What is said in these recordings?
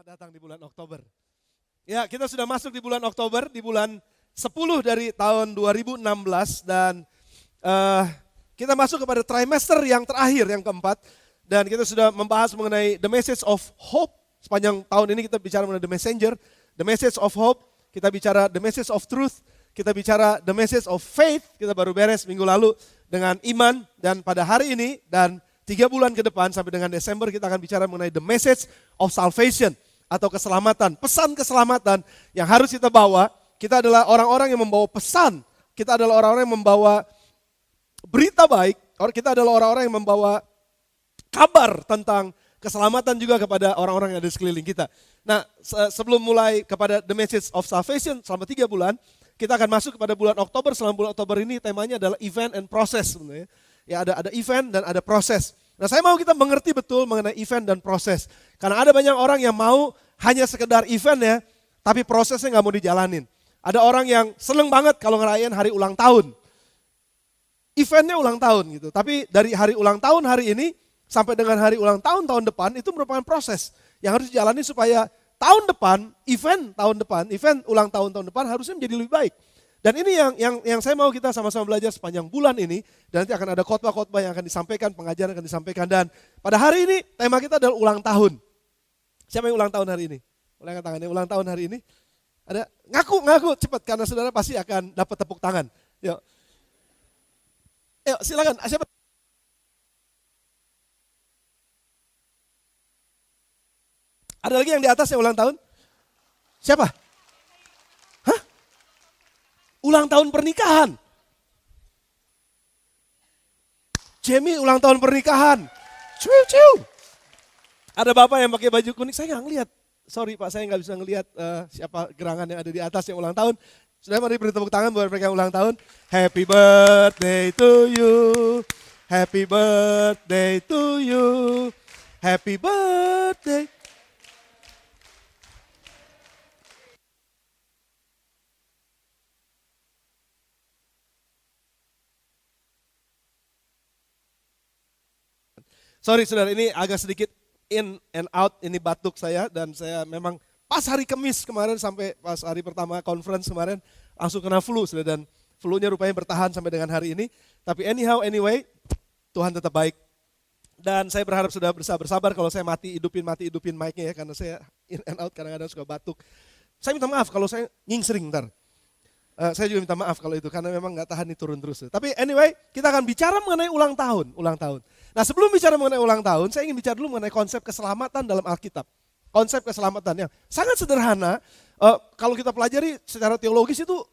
Selamat datang di bulan Oktober. Ya, kita sudah masuk di bulan Oktober, di bulan 10 dari tahun 2016 dan kita masuk kepada trimester yang terakhir, yang keempat. Dan kita sudah membahas mengenai the message of hope. Sepanjang tahun ini kita bicara mengenai the messenger, the message of hope. Kita bicara the message of truth. Kita bicara the message of faith. Kita baru beres minggu lalu dengan iman. Dan pada hari ini dan 3 bulan ke depan sampai dengan Desember kita akan bicara mengenai the message of salvation atau keselamatan. Pesan keselamatan yang harus kita bawa. Kita adalah orang-orang yang membawa pesan. Kita adalah orang-orang yang membawa berita baik. Kita adalah orang-orang yang membawa kabar tentang keselamatan juga kepada orang-orang yang ada di sekeliling kita. Nah, sebelum mulai kepada the message of salvation selama 3 bulan, kita akan masuk kepada bulan Oktober. Selama bulan Oktober ini temanya adalah event and process sebenarnya. Ya, ada event dan ada proses. Nah, saya mau kita mengerti betul mengenai event dan proses. Karena ada banyak orang yang mau hanya sekedar event ya, tapi prosesnya nggak mau dijalanin. Ada orang yang seneng banget kalau ngerayain hari ulang tahun. Eventnya ulang tahun gitu. Tapi dari hari ulang tahun hari ini sampai dengan hari ulang tahun tahun depan itu merupakan proses yang harus dijalani supaya tahun depan, event ulang tahun tahun depan harusnya menjadi lebih baik. Dan ini yang saya mau kita sama-sama belajar sepanjang bulan ini. Dan nanti akan ada khotbah-khotbah yang akan disampaikan, pengajaran akan disampaikan. Dan pada hari ini tema kita adalah ulang tahun. Siapa yang ulang tahun hari ini? Boleh angkat tangannya, ulang tahun hari ini. Ada ngaku cepat karena saudara pasti akan dapat tepuk tangan. Yuk silakan. Siapa? Ada lagi yang di atas yang ulang tahun? Siapa? Hah? Ulang tahun pernikahan. Jamie ulang tahun pernikahan. Ciu. Ada bapak yang pakai baju kuning, saya nggak ngeliat. Sorry Pak, saya nggak bisa ngeliat siapa gerangan yang ada di atas yang ulang tahun. Sudah mari beri tepuk tangan buat mereka yang ulang tahun. Happy birthday to you. Happy birthday to you. Happy birthday. Sorry saudara, ini agak sedikit in and out, ini batuk saya dan saya memang pas hari Kamis kemarin sampai pas hari pertama conference kemarin langsung kena flu saudara, dan flu-nya rupanya bertahan sampai dengan hari ini. Tapi anyway, Tuhan tetap baik. Dan saya berharap sudah bersabar kalau saya mati hidupin mic-nya ya, karena saya in and out kadang-kadang suka batuk. Saya minta maaf kalau saya nyingsring ntar. Saya juga minta maaf kalau itu karena memang nggak tahan nih turun terus. Tapi anyway, kita akan bicara mengenai ulang tahun. Nah, sebelum bicara mengenai ulang tahun, saya ingin bicara dulu mengenai konsep keselamatan dalam Alkitab. Konsep keselamatan yang sangat sederhana. Kalau kita pelajari secara teologis itu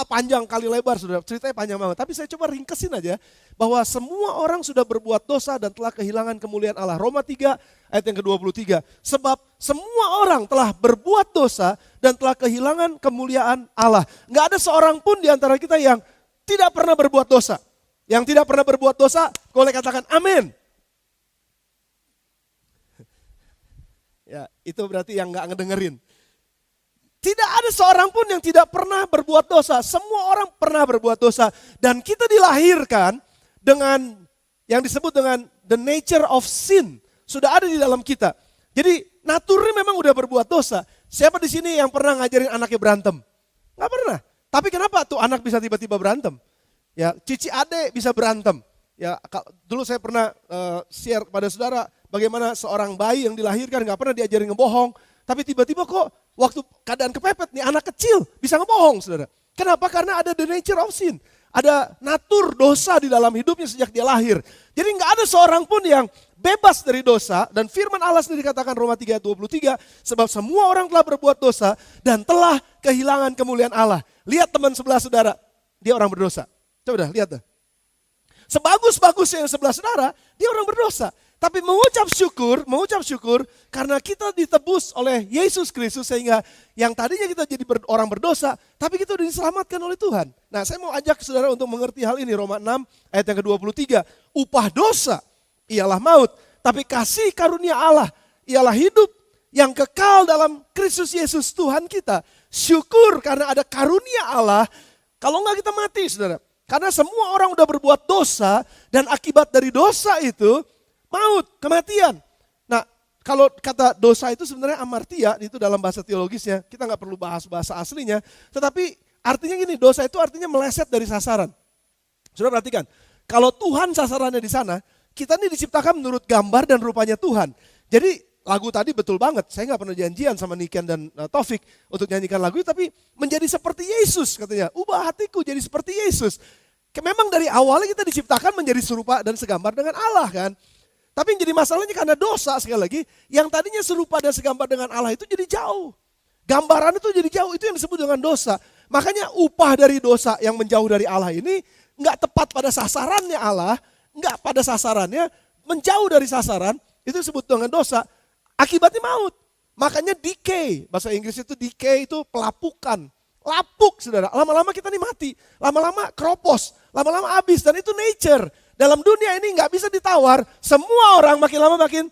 panjang kali lebar, saudara. Ceritanya panjang banget. Tapi saya coba ringkesin aja bahwa semua orang sudah berbuat dosa dan telah kehilangan kemuliaan Allah. Roma 3 ayat yang ke-23. Sebab semua orang telah berbuat dosa dan telah kehilangan kemuliaan Allah. Nggak ada seorang pun di antara kita yang tidak pernah berbuat dosa. Yang tidak pernah berbuat dosa, boleh katakan amin. Ya, itu berarti yang nggak ngedengerin. Tidak ada seorang pun yang tidak pernah berbuat dosa. Semua orang pernah berbuat dosa. Dan kita dilahirkan dengan yang disebut dengan the nature of sin. Sudah ada di dalam kita. Jadi naturnya memang udah berbuat dosa. Siapa di sini yang pernah ngajarin anaknya berantem? Nggak pernah. Tapi kenapa tuh anak bisa tiba-tiba berantem? Ya, cici ade bisa berantem. Ya, dulu saya pernah share kepada saudara bagaimana seorang bayi yang dilahirkan nggak pernah diajarin ngebohong, tapi tiba-tiba kok waktu keadaan kepepet nih anak kecil bisa ngebohong, saudara. Kenapa? Karena ada the nature of sin. Ada natur dosa di dalam hidupnya sejak dia lahir. Jadi nggak ada seorang pun yang bebas dari dosa, dan firman Allah sendiri katakan Roma 3 ayat 23, sebab semua orang telah berbuat dosa dan telah kehilangan kemuliaan Allah. Lihat teman sebelah saudara, dia orang berdosa. Coba dah, lihat dah. Sebagus-bagusnya yang sebelah saudara, dia orang berdosa. Tapi mengucap syukur karena kita ditebus oleh Yesus Kristus sehingga yang tadinya kita jadi orang berdosa, tapi kita sudah diselamatkan oleh Tuhan. Nah, saya mau ajak saudara untuk mengerti hal ini. Roma 6 ayat yang ke-23. Upah dosa ialah maut, tapi kasih karunia Allah ialah hidup yang kekal dalam Kristus Yesus Tuhan kita. Syukur karena ada karunia Allah, kalau enggak kita mati, saudara. Karena semua orang udah berbuat dosa dan akibat dari dosa itu maut, kematian. Nah, kalau kata dosa itu sebenarnya amartia, itu dalam bahasa teologisnya, kita nggak perlu bahas bahasa aslinya, tetapi artinya gini, dosa itu artinya meleset dari sasaran. Sudah perhatikan, kalau Tuhan sasarannya di sana, kita ini diciptakan menurut gambar dan rupanya Tuhan. Jadi lagu tadi betul banget, saya nggak pernah janjian sama Niken dan Taufik untuk nyanyikan lagu itu, tapi menjadi seperti Yesus katanya, ubah hatiku jadi seperti Yesus. Memang dari awalnya kita diciptakan menjadi serupa dan segambar dengan Allah kan. Tapi yang jadi masalahnya karena dosa sekali lagi, yang tadinya serupa dan segambar dengan Allah itu jadi jauh. Gambaran itu jadi jauh, itu yang disebut dengan dosa. Makanya upah dari dosa yang menjauh dari Allah ini nggak tepat pada sasarannya Allah, nggak pada sasarannya, menjauh dari sasaran, itu disebut dengan dosa. Akibatnya maut. Makanya decay, bahasa Inggris itu decay itu pelapukan. Lapuk saudara, lama-lama kita nih mati, lama-lama keropos, lama-lama habis, dan itu nature. Dalam dunia ini nggak bisa ditawar, semua orang makin lama makin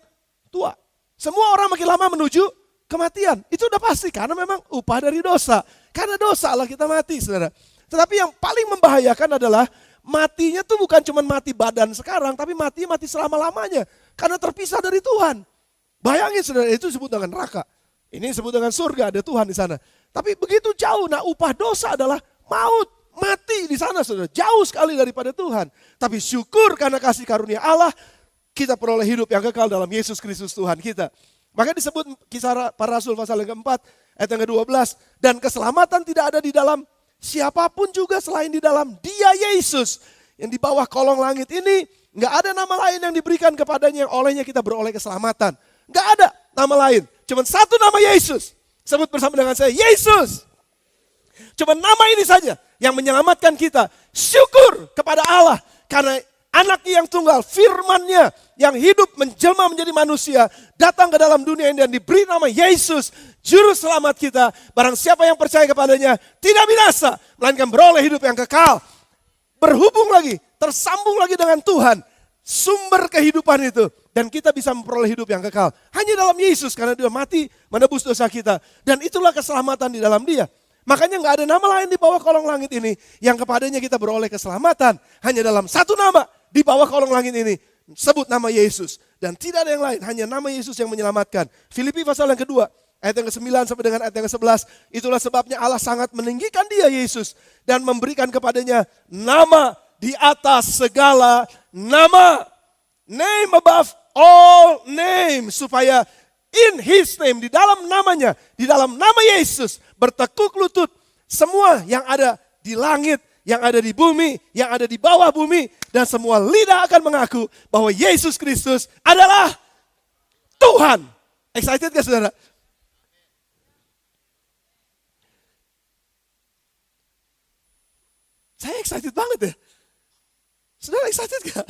tua. Semua orang makin lama menuju kematian. Itu udah pasti karena memang upah dari dosa. Karena dosa lah kita mati saudara. Tetapi yang paling membahayakan adalah matinya tuh bukan cuma mati badan sekarang, tapi mati selama-lamanya. Karena terpisah dari Tuhan. Bayangin saudara, itu disebut dengan neraka. Ini disebut dengan surga, ada Tuhan di sana. Tapi begitu jauh, nah upah dosa adalah maut. Mati di sana saudara, jauh sekali daripada Tuhan. Tapi syukur karena kasih karunia Allah, kita peroleh hidup yang kekal dalam Yesus Kristus Tuhan kita. Maka disebut Kisah Para Rasul pasal yang keempat, ayat yang ke-12. Dan keselamatan tidak ada di dalam siapapun juga selain di dalam Dia Yesus. Yang di bawah kolong langit ini, nggak ada nama lain yang diberikan kepadanya yang olehnya kita beroleh keselamatan. Nggak ada nama lain, cuma satu nama Yesus. Sebut bersama dengan saya, Yesus. Cuma nama ini saja yang menyelamatkan kita. Syukur kepada Allah karena anaknya yang tunggal, firman-Nya yang hidup menjelma menjadi manusia, datang ke dalam dunia ini dan diberi nama Yesus, juru selamat kita. Barang siapa yang percaya kepadanya tidak binasa, melainkan beroleh hidup yang kekal. Berhubung lagi, tersambung lagi dengan Tuhan, sumber kehidupan itu. Dan kita bisa memperoleh hidup yang kekal. Hanya dalam Yesus karena Dia mati menebus dosa kita. Dan itulah keselamatan di dalam Dia. Makanya nggak ada nama lain di bawah kolong langit ini yang kepadanya kita beroleh keselamatan. Hanya dalam satu nama di bawah kolong langit ini. Sebut nama Yesus. Dan tidak ada yang lain, hanya nama Yesus yang menyelamatkan. Filipi pasal yang kedua, ayat yang ke-9 sampai dengan ayat yang ke-11. Itulah sebabnya Allah sangat meninggikan Dia Yesus. Dan memberikan kepadanya nama di atas segala nama. Name above all names. Supaya in His name, di dalam namanya, di dalam nama Yesus, bertekuk lutut semua yang ada di langit, yang ada di bumi, yang ada di bawah bumi, dan semua lidah akan mengaku bahwa Yesus Kristus adalah Tuhan. Excited gak saudara? Saya excited banget ya. Saudara excited gak?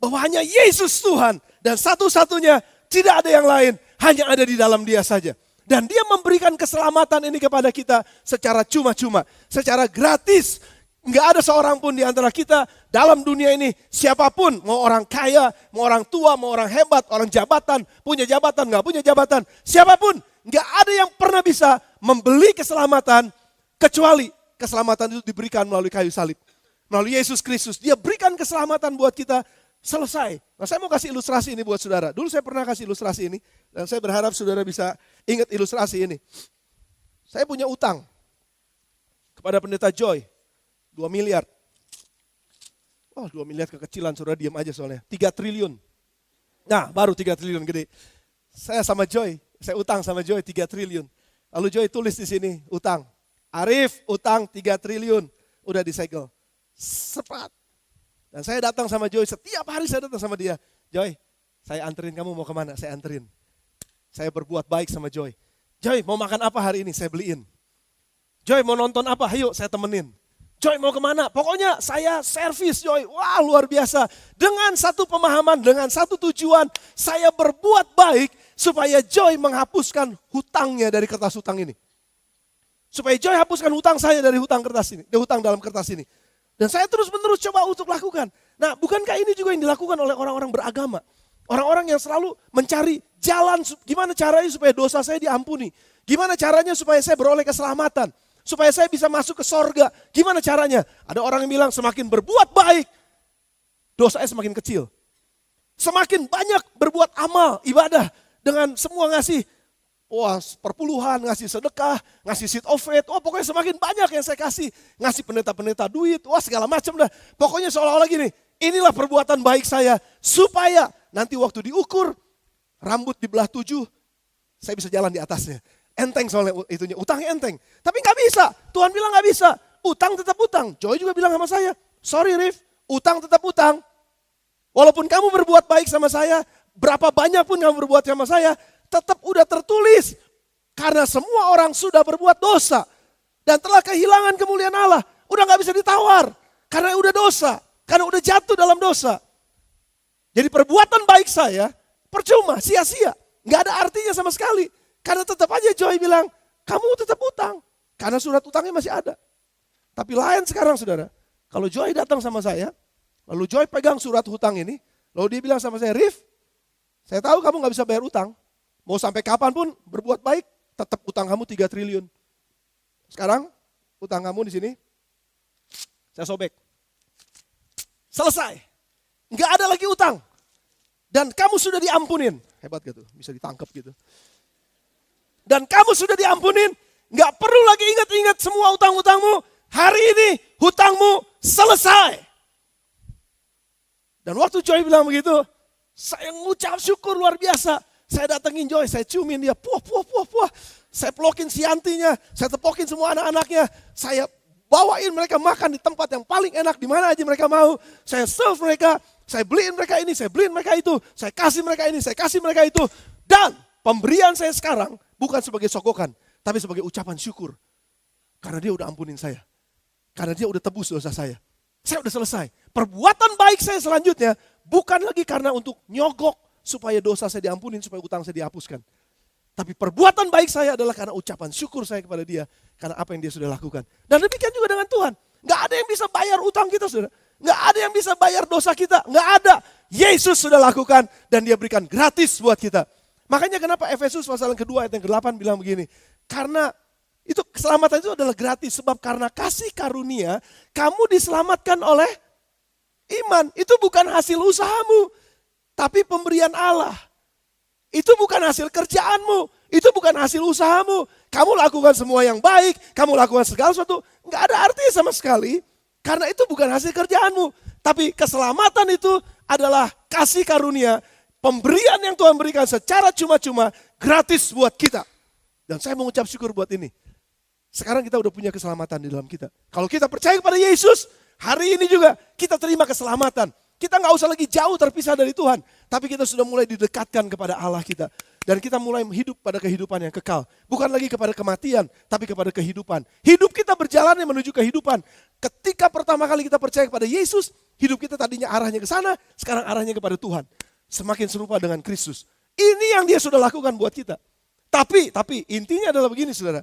Bahwa hanya Yesus Tuhan dan satu-satunya, tidak ada yang lain, hanya ada di dalam Dia saja. Dan Dia memberikan keselamatan ini kepada kita secara cuma-cuma, secara gratis. Enggak ada seorang pun di antara kita dalam dunia ini, siapapun, mau orang kaya, mau orang tua, mau orang hebat, orang jabatan, punya jabatan, enggak punya jabatan, siapapun, enggak ada yang pernah bisa membeli keselamatan, kecuali keselamatan itu diberikan melalui kayu salib. Melalui Yesus Kristus, Dia berikan keselamatan buat kita. Selesai. Nah, saya mau kasih ilustrasi ini buat saudara. Dulu saya pernah kasih ilustrasi ini. Dan saya berharap saudara bisa ingat ilustrasi ini. Saya punya utang kepada pendeta Joy. 2 miliar. Oh 2 miliar kekecilan, saudara diam aja soalnya. 3 triliun. Nah baru 3 triliun gede. Saya sama Joy, saya utang sama Joy 3 triliun. Lalu Joy tulis di sini utang. Arif utang 3 triliun. Udah disegel. Sepat. Dan saya datang sama Joy, setiap hari saya datang sama dia. Joy, saya anterin kamu mau kemana? Saya anterin. Saya berbuat baik sama Joy. Joy, mau makan apa hari ini? Saya beliin. Joy, mau nonton apa? Ayo, saya temenin. Joy, mau kemana? Pokoknya saya servis Joy. Wah, luar biasa. Dengan satu pemahaman, dengan satu tujuan, saya berbuat baik supaya Joy menghapuskan hutangnya dari kertas hutang ini. Supaya Joy hapuskan hutang saya dari hutang kertas ini, dari hutang dalam kertas ini. Dan saya terus-menerus coba untuk lakukan. Nah, bukankah ini juga yang dilakukan oleh orang-orang beragama? Orang-orang yang selalu mencari jalan gimana caranya supaya dosa saya diampuni. Gimana caranya supaya saya beroleh keselamatan. Supaya saya bisa masuk ke sorga. Gimana caranya? Ada orang yang bilang semakin berbuat baik, dosa saya semakin kecil. Semakin banyak berbuat amal, ibadah, dengan semua ngasih, wah perpuluhan, ngasih sedekah, ngasih seed of faith, wah pokoknya semakin banyak yang saya kasih. Ngasih pendeta-pendeta duit, wah segala macam dah. Pokoknya seolah-olah gini, inilah perbuatan baik saya. Supaya nanti waktu diukur, rambut dibelah 7, saya bisa jalan di atasnya. Enteng soalnya itunya, utangnya enteng. Tapi gak bisa, Tuhan bilang gak bisa. Utang tetap utang. Joy juga bilang sama saya, sorry Rif, utang tetap utang. Walaupun kamu berbuat baik sama saya, berapa banyak pun kamu berbuat sama saya, tetap udah tertulis. Karena semua orang sudah berbuat dosa. Dan telah kehilangan kemuliaan Allah. Udah gak bisa ditawar. Karena udah dosa. Karena udah jatuh dalam dosa. Jadi perbuatan baik saya, percuma, sia-sia. Gak ada artinya sama sekali. Karena tetap aja Joy bilang, kamu tetap utang. Karena surat utangnya masih ada. Tapi lain sekarang saudara. Kalau Joy datang sama saya, lalu Joy pegang surat hutang ini, lalu dia bilang sama saya, Rif, saya tahu kamu gak bisa bayar utang. Mau sampai kapanpun berbuat baik, tetap utang kamu 3 triliun. Sekarang utang kamu di sini, saya sobek. Selesai. Gak ada lagi utang. Dan kamu sudah diampunin. Hebat gitu, bisa ditangkap gitu. Dan kamu sudah diampunin, gak perlu lagi ingat-ingat semua utang-utangmu. Hari ini hutangmu selesai. Dan waktu Joy bilang begitu, saya ngucap syukur luar biasa. Saya datengin Joy, saya ciumin dia, puah. Saya pelokin si Yantinya, saya tepokin semua anak-anaknya. Saya bawain mereka makan di tempat yang paling enak, di mana aja mereka mau. Saya serve mereka, saya beliin mereka ini, saya beliin mereka itu. Saya kasih mereka ini, saya kasih mereka itu. Dan pemberian saya sekarang bukan sebagai sogokan, tapi sebagai ucapan syukur. Karena dia udah ampunin saya. Karena dia udah tebus dosa saya. Saya udah selesai. Perbuatan baik saya selanjutnya bukan lagi karena untuk nyogok supaya dosa saya diampunin, supaya utang saya dihapuskan. Tapi perbuatan baik saya adalah karena ucapan syukur saya kepada dia. Karena apa yang dia sudah lakukan. Dan demikian juga dengan Tuhan. Gak ada yang bisa bayar utang kita saudara. Gak ada yang bisa bayar dosa kita. Gak ada. Yesus sudah lakukan dan dia berikan gratis buat kita. Makanya kenapa Efesus pasal yang kedua ayat yang ke-8 bilang begini. Karena itu keselamatan itu adalah gratis. Sebab karena kasih karunia kamu diselamatkan oleh iman. Itu bukan hasil usahamu. Tapi pemberian Allah. Itu bukan hasil kerjaanmu. Itu bukan hasil usahamu. Kamu lakukan semua yang baik. Kamu lakukan segala sesuatu. Enggak ada artinya sama sekali. Karena itu bukan hasil kerjaanmu. Tapi keselamatan itu adalah kasih karunia. Pemberian yang Tuhan berikan secara cuma-cuma gratis buat kita. Dan saya mengucap syukur buat ini. Sekarang kita udah punya keselamatan di dalam kita. Kalau kita percaya kepada Yesus, hari ini juga kita terima keselamatan. Kita nggak usah lagi jauh terpisah dari Tuhan. Tapi kita sudah mulai didekatkan kepada Allah kita. Dan kita mulai hidup pada kehidupan yang kekal. Bukan lagi kepada kematian, tapi kepada kehidupan. Hidup kita berjalan menuju kehidupan. Ketika pertama kali kita percaya kepada Yesus, hidup kita tadinya arahnya ke sana, sekarang arahnya kepada Tuhan. Semakin serupa dengan Kristus. Ini yang dia sudah lakukan buat kita. Tapi intinya adalah begini saudara.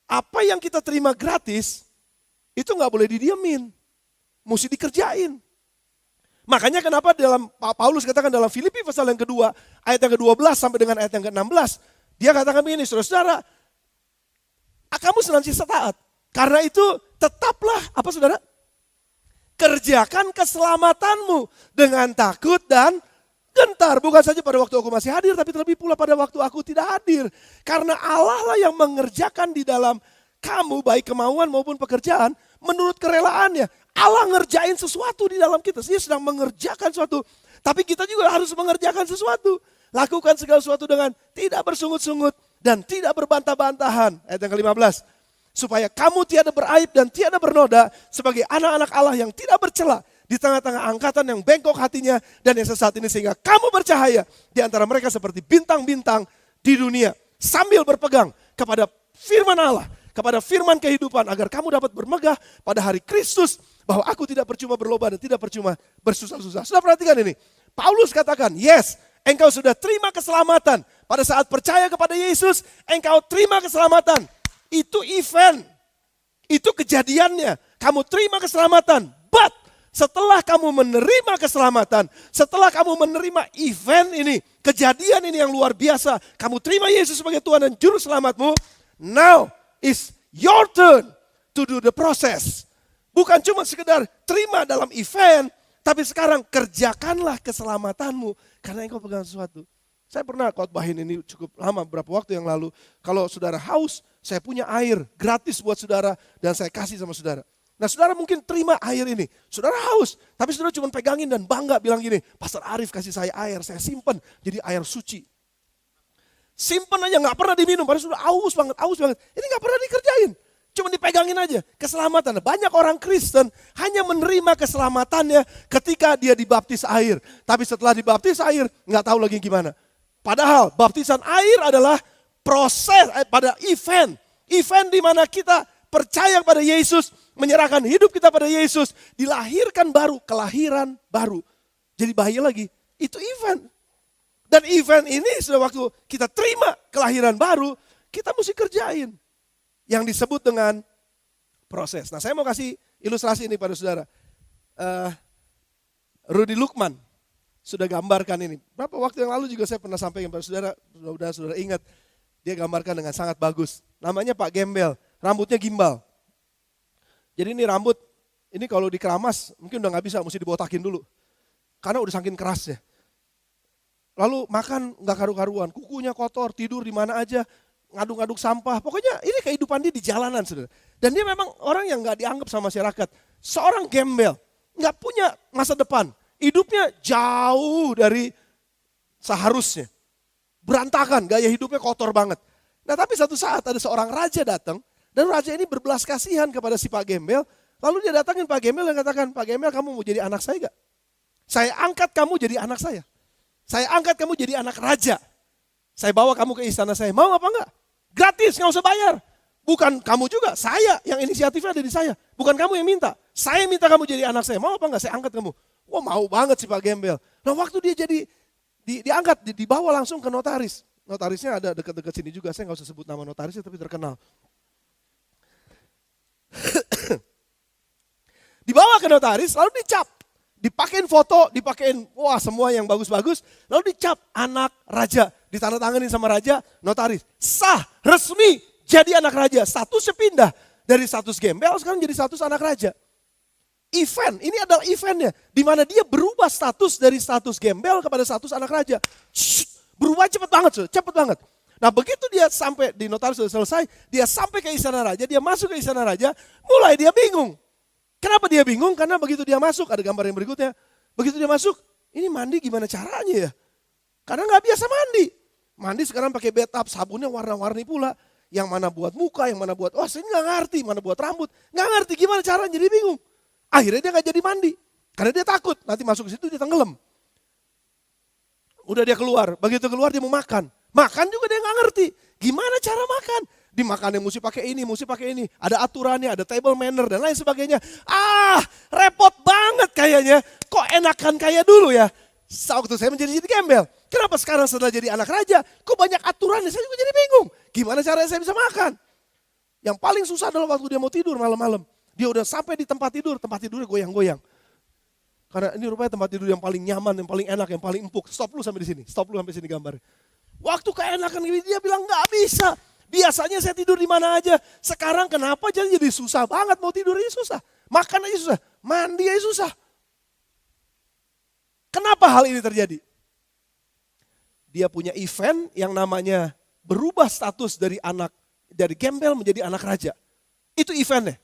Apa yang kita terima gratis, itu gak boleh didiemin. Mesti dikerjain. Makanya kenapa dalam Paulus katakan dalam Filipi pasal yang kedua, ayat yang ke-12 sampai dengan ayat yang ke-16. Dia katakan begini, saudara-saudara, kamu senantiasa taat. Karena itu tetaplah, apa saudara? Kerjakan keselamatanmu dengan takut dan gentar. Bukan saja pada waktu aku masih hadir, tapi terlebih pula pada waktu aku tidak hadir. Karena Allah lah yang mengerjakan di dalam kamu, baik kemauan maupun pekerjaan, menurut kerelaannya. Allah ngerjain sesuatu di dalam kita. Dia sedang mengerjakan sesuatu. Tapi kita juga harus mengerjakan sesuatu. Lakukan segala sesuatu dengan tidak bersungut-sungut dan tidak berbantah-bantahan. Ayat yang ke-15. Supaya kamu tiada beraib dan tiada bernoda sebagai anak-anak Allah yang tidak bercela di tengah-tengah angkatan yang bengkok hatinya dan yang sesat ini, sehingga kamu bercahaya di antara mereka seperti bintang-bintang di dunia. Sambil berpegang kepada firman Allah, kepada firman kehidupan, agar kamu dapat bermegah pada hari Kristus, bahwa aku tidak percuma berlomba dan tidak percuma bersusah-susah. Sudah perhatikan ini. Paulus katakan, yes, engkau sudah terima keselamatan. Pada saat percaya kepada Yesus, engkau terima keselamatan. Itu event. Itu kejadiannya. Kamu terima keselamatan. But setelah kamu menerima keselamatan, setelah kamu menerima event ini, kejadian ini yang luar biasa, kamu terima Yesus sebagai Tuhan dan Juru Selamatmu, now is your turn to do the process. Bukan cuma sekedar terima dalam event, tapi sekarang kerjakanlah keselamatanmu karena engkau pegang sesuatu. Saya pernah khotbahin ini cukup lama, beberapa waktu yang lalu. Kalau saudara haus, saya punya air gratis buat saudara dan saya kasih sama saudara. Nah saudara mungkin terima air ini. Saudara haus, tapi saudara cuma pegangin dan bangga bilang gini, Pastor Arif kasih saya air, saya simpen jadi air suci. Simpen aja gak pernah diminum, padahal sudah aus banget. Ini gak pernah dikerjain. Cuma dipegangin aja, keselamatan. Banyak orang Kristen hanya menerima keselamatannya ketika dia dibaptis air. Tapi setelah dibaptis air, nggak tahu lagi gimana. Padahal baptisan air adalah proses pada event. Event di mana kita percaya pada Yesus, menyerahkan hidup kita pada Yesus, dilahirkan baru, kelahiran baru. Jadi bahaya lagi, itu event. Dan event ini sudah waktu kita terima kelahiran baru, kita mesti kerjain. Yang disebut dengan proses. Nah saya mau kasih ilustrasi ini pada saudara. Rudy Lukman sudah gambarkan ini. Berapa waktu yang lalu juga saya pernah sampaikan pada saudara, mudah-mudahan saudara ingat. Dia gambarkan dengan sangat bagus. Namanya Pak Gembel, rambutnya gimbal. Jadi ini rambut, ini kalau dikeramas mungkin udah gak bisa, mesti dibotakin dulu. Karena udah saking kerasnya. Lalu makan gak karu-karuan, kukunya kotor, tidur di mana aja. Ngaduk-ngaduk sampah, pokoknya ini kehidupan dia di jalanan saudara. Dan dia memang orang yang gak dianggap sama masyarakat. Seorang gembel, gak punya masa depan. Hidupnya jauh dari seharusnya. Berantakan, gaya hidupnya kotor banget. Nah tapi satu saat ada seorang raja datang. Dan raja ini berbelas kasihan kepada si Pak Gembel. Lalu dia datangin Pak Gembel dan katakan, Pak Gembel kamu mau jadi anak saya gak? Saya angkat kamu jadi anak saya. Saya angkat kamu jadi anak raja. Saya bawa kamu ke istana saya, mau apa enggak? Gratis, gak usah bayar. Bukan kamu juga, saya yang inisiatifnya ada di saya. Bukan kamu yang minta, saya minta kamu jadi anak saya. Mau apa enggak? Saya angkat kamu. Wah mau banget sih Pak Gembel. Nah waktu dia jadi diangkat, dibawa langsung ke notaris. Notarisnya ada dekat-dekat sini juga, saya gak usah sebut nama notarisnya tapi terkenal. Dibawa ke notaris, lalu dicap. Dipakein foto, dipakein wah semua yang bagus-bagus. Lalu dicap anak raja. Ditandatanganin sama raja, notaris. Sah, resmi jadi anak raja. Statusnya pindah dari status gembel sekarang jadi status anak raja. Event, ini adalah eventnya. Di mana dia berubah status dari status gembel kepada status anak raja. Berubah cepet banget, cepet banget. Nah begitu dia sampai di notaris sudah selesai, dia sampai ke istana raja, dia masuk ke istana raja, mulai dia bingung. Kenapa dia bingung? Karena begitu dia masuk, ada gambar yang berikutnya. Begitu dia masuk, ini mandi gimana caranya ya? Karena gak biasa mandi. Mandi sekarang pakai bathtub, sabunnya warna-warni pula. Yang mana buat muka, yang mana buat, saya gak ngerti, mana buat rambut. Gak ngerti gimana caranya, jadi bingung. Akhirnya dia gak jadi mandi. Karena dia takut, nanti masuk ke situ dia tenggelam. Udah dia keluar, begitu keluar dia mau makan. Makan juga dia gak ngerti. Gimana cara makan? Dimakannya mesti pakai ini. Ada aturannya, ada table manner dan lain sebagainya. Repot banget kayaknya. Kok enakan kayak dulu ya? Waktu saya menjadi gembel. Kenapa sekarang setelah jadi anak raja, kok banyak aturannya? Saya juga jadi bingung. Gimana caranya saya bisa makan? Yang paling susah adalah waktu dia mau tidur malam-malam. Dia udah sampai di tempat tidurnya goyang-goyang. Karena ini rupanya tempat tidur yang paling nyaman, yang paling enak, yang paling empuk. Stop lu sampai di sini gambarnya. Waktu keenakan dia bilang nggak bisa. Biasanya saya tidur di mana aja. Sekarang kenapa jadi susah banget mau tidur aja susah. Makan aja susah, mandi aja susah. Kenapa hal ini terjadi? Dia punya event yang namanya berubah status dari gembel menjadi anak raja. Itu eventnya.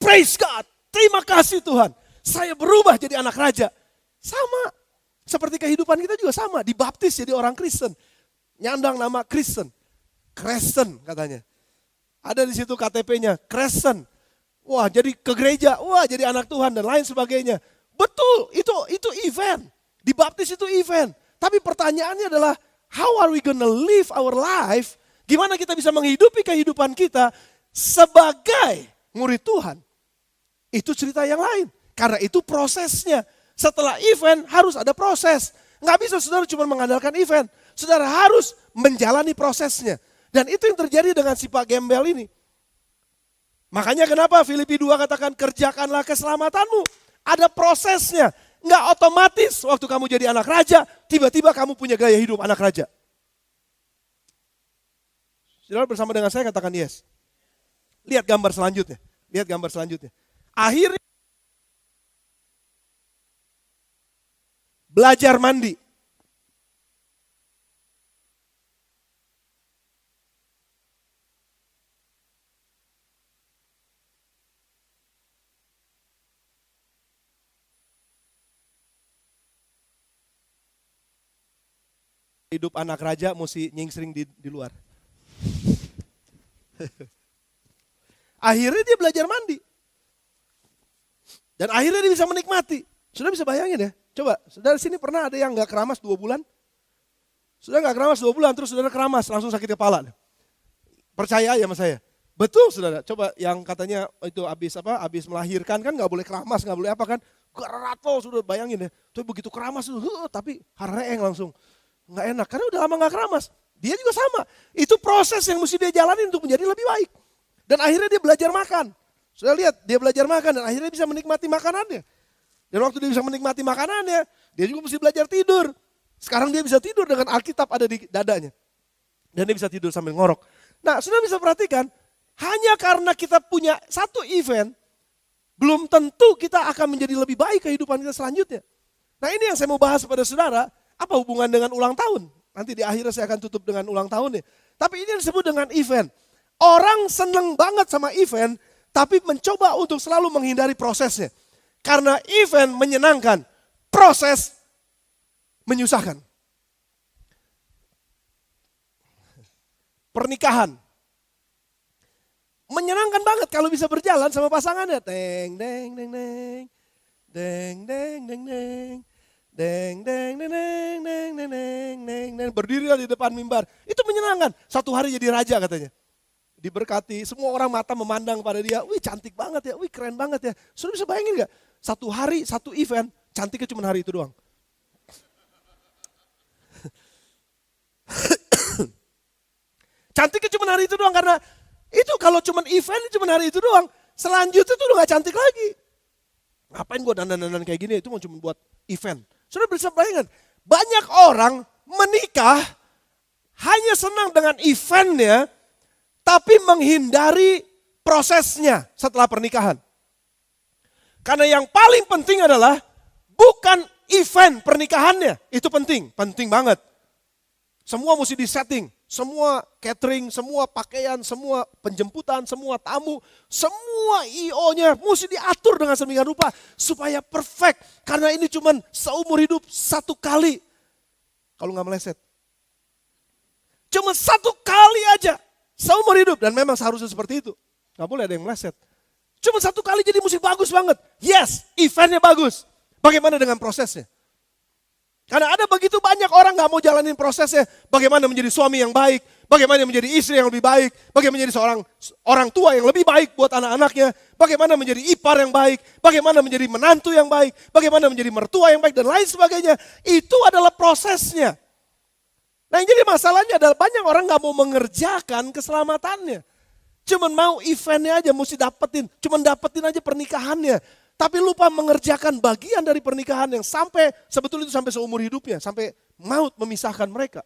Praise God, terima kasih Tuhan. Saya berubah jadi anak raja. Sama, seperti kehidupan kita juga sama. Dibaptis jadi orang Kristen. Nyandang nama Kristen. Kristen katanya. Ada di situ KTP-nya, Kristen. Wah jadi ke gereja, wah jadi anak Tuhan dan lain sebagainya. Betul, itu event. Dibaptis itu event. Tapi pertanyaannya adalah, how are we gonna live our life? Gimana kita bisa menghidupi kehidupan kita sebagai murid Tuhan? Itu cerita yang lain. Karena itu prosesnya. Setelah event harus ada proses. Nggak bisa saudara cuma mengandalkan event. Saudara harus menjalani prosesnya. Dan itu yang terjadi dengan si Pak Gembel ini. Makanya kenapa Filipi 2 katakan kerjakanlah keselamatanmu. Ada prosesnya. Nggak otomatis waktu kamu jadi anak raja, tiba-tiba kamu punya gaya hidup anak raja. Saudara bersama dengan saya katakan yes. Lihat gambar selanjutnya. Akhirnya belajar mandi. hidup anak raja mesti nyingsring di luar. Akhirnya dia belajar mandi. Dan akhirnya dia bisa menikmati. Sudah bisa bayangin ya? Coba, saudara sini pernah ada yang gak keramas 2 bulan? Sudah gak keramas 2 bulan, terus saudara keramas, langsung sakit kepala. Percaya ya sama saya. Betul saudara, coba yang katanya itu habis melahirkan kan gak boleh keramas, gak boleh apa kan. Garato sudah bayangin ya. Tapi begitu keramas, tapi hareeng langsung. Gak enak, karena udah lama gak keramas. Dia juga sama. Itu proses yang mesti dia jalani untuk menjadi lebih baik. Dan akhirnya dia belajar makan. Sudah lihat, dia belajar makan dan akhirnya bisa menikmati makanannya. Dan waktu dia bisa menikmati makanannya, dia juga mesti belajar tidur. Sekarang dia bisa tidur dengan Alkitab ada di dadanya. Dan dia bisa tidur sambil ngorok. Nah, sudah bisa perhatikan, hanya karena kita punya satu event, belum tentu kita akan menjadi lebih baik kehidupan kita selanjutnya. Nah, ini yang saya mau bahas pada saudara, apa hubungan dengan ulang tahun? Nanti di akhirnya saya akan tutup dengan ulang tahunnya. Tapi ini disebut dengan event. Orang seneng banget sama event, tapi mencoba untuk selalu menghindari prosesnya. Karena event menyenangkan, proses menyusahkan. Pernikahan. Menyenangkan banget kalau bisa berjalan sama pasangannya. Deng, deng, deng, deng. Deng, deng, deng, deng. Deng, deng, deng, deng, deng, deng, deng, deng, deng. Berdirilah di depan mimbar. Itu menyenangkan. Satu hari jadi raja katanya. Diberkati, semua orang mata memandang pada dia. Wih cantik banget ya, wih keren banget ya. Sudah bisa bayangin gak? Satu hari, satu event, cantiknya cuma hari itu doang. Cantiknya cuma hari itu doang karena itu kalau cuma event cuma hari itu doang. Selanjutnya itu udah gak cantik lagi. Ngapain gue dandan-dandan kayak gini, itu cuma buat event. Sudah bisa bayangin, banyak orang menikah hanya senang dengan eventnya, tapi menghindari prosesnya setelah pernikahan. Karena yang paling penting adalah bukan event pernikahannya. Itu penting, penting banget. Semua mesti disetting, semua catering, semua pakaian, semua penjemputan, semua tamu, semua IO-nya mesti diatur dengan sedemikian rupa supaya perfect. Karena ini cuma seumur hidup satu kali. Kalau nggak meleset. Cuma satu kali aja. Seumur hidup, dan memang seharusnya seperti itu. Gak boleh ada yang meleset. Cuma satu kali jadi musik bagus banget. Yes, eventnya bagus. Bagaimana dengan prosesnya? Karena ada begitu banyak orang gak mau jalanin prosesnya. Bagaimana menjadi suami yang baik. Bagaimana menjadi istri yang lebih baik. Bagaimana menjadi seorang orang tua yang lebih baik buat anak-anaknya. Bagaimana menjadi ipar yang baik. Bagaimana menjadi menantu yang baik. Bagaimana menjadi mertua yang baik dan lain sebagainya. Itu adalah prosesnya. Nah yang jadi masalahnya adalah banyak orang gak mau mengerjakan keselamatannya. Cuman mau eventnya aja mesti dapetin. Cuman dapetin aja pernikahannya. Tapi lupa mengerjakan bagian dari pernikahan yang sampai sebetulnya itu sampai seumur hidupnya. Sampai maut memisahkan mereka.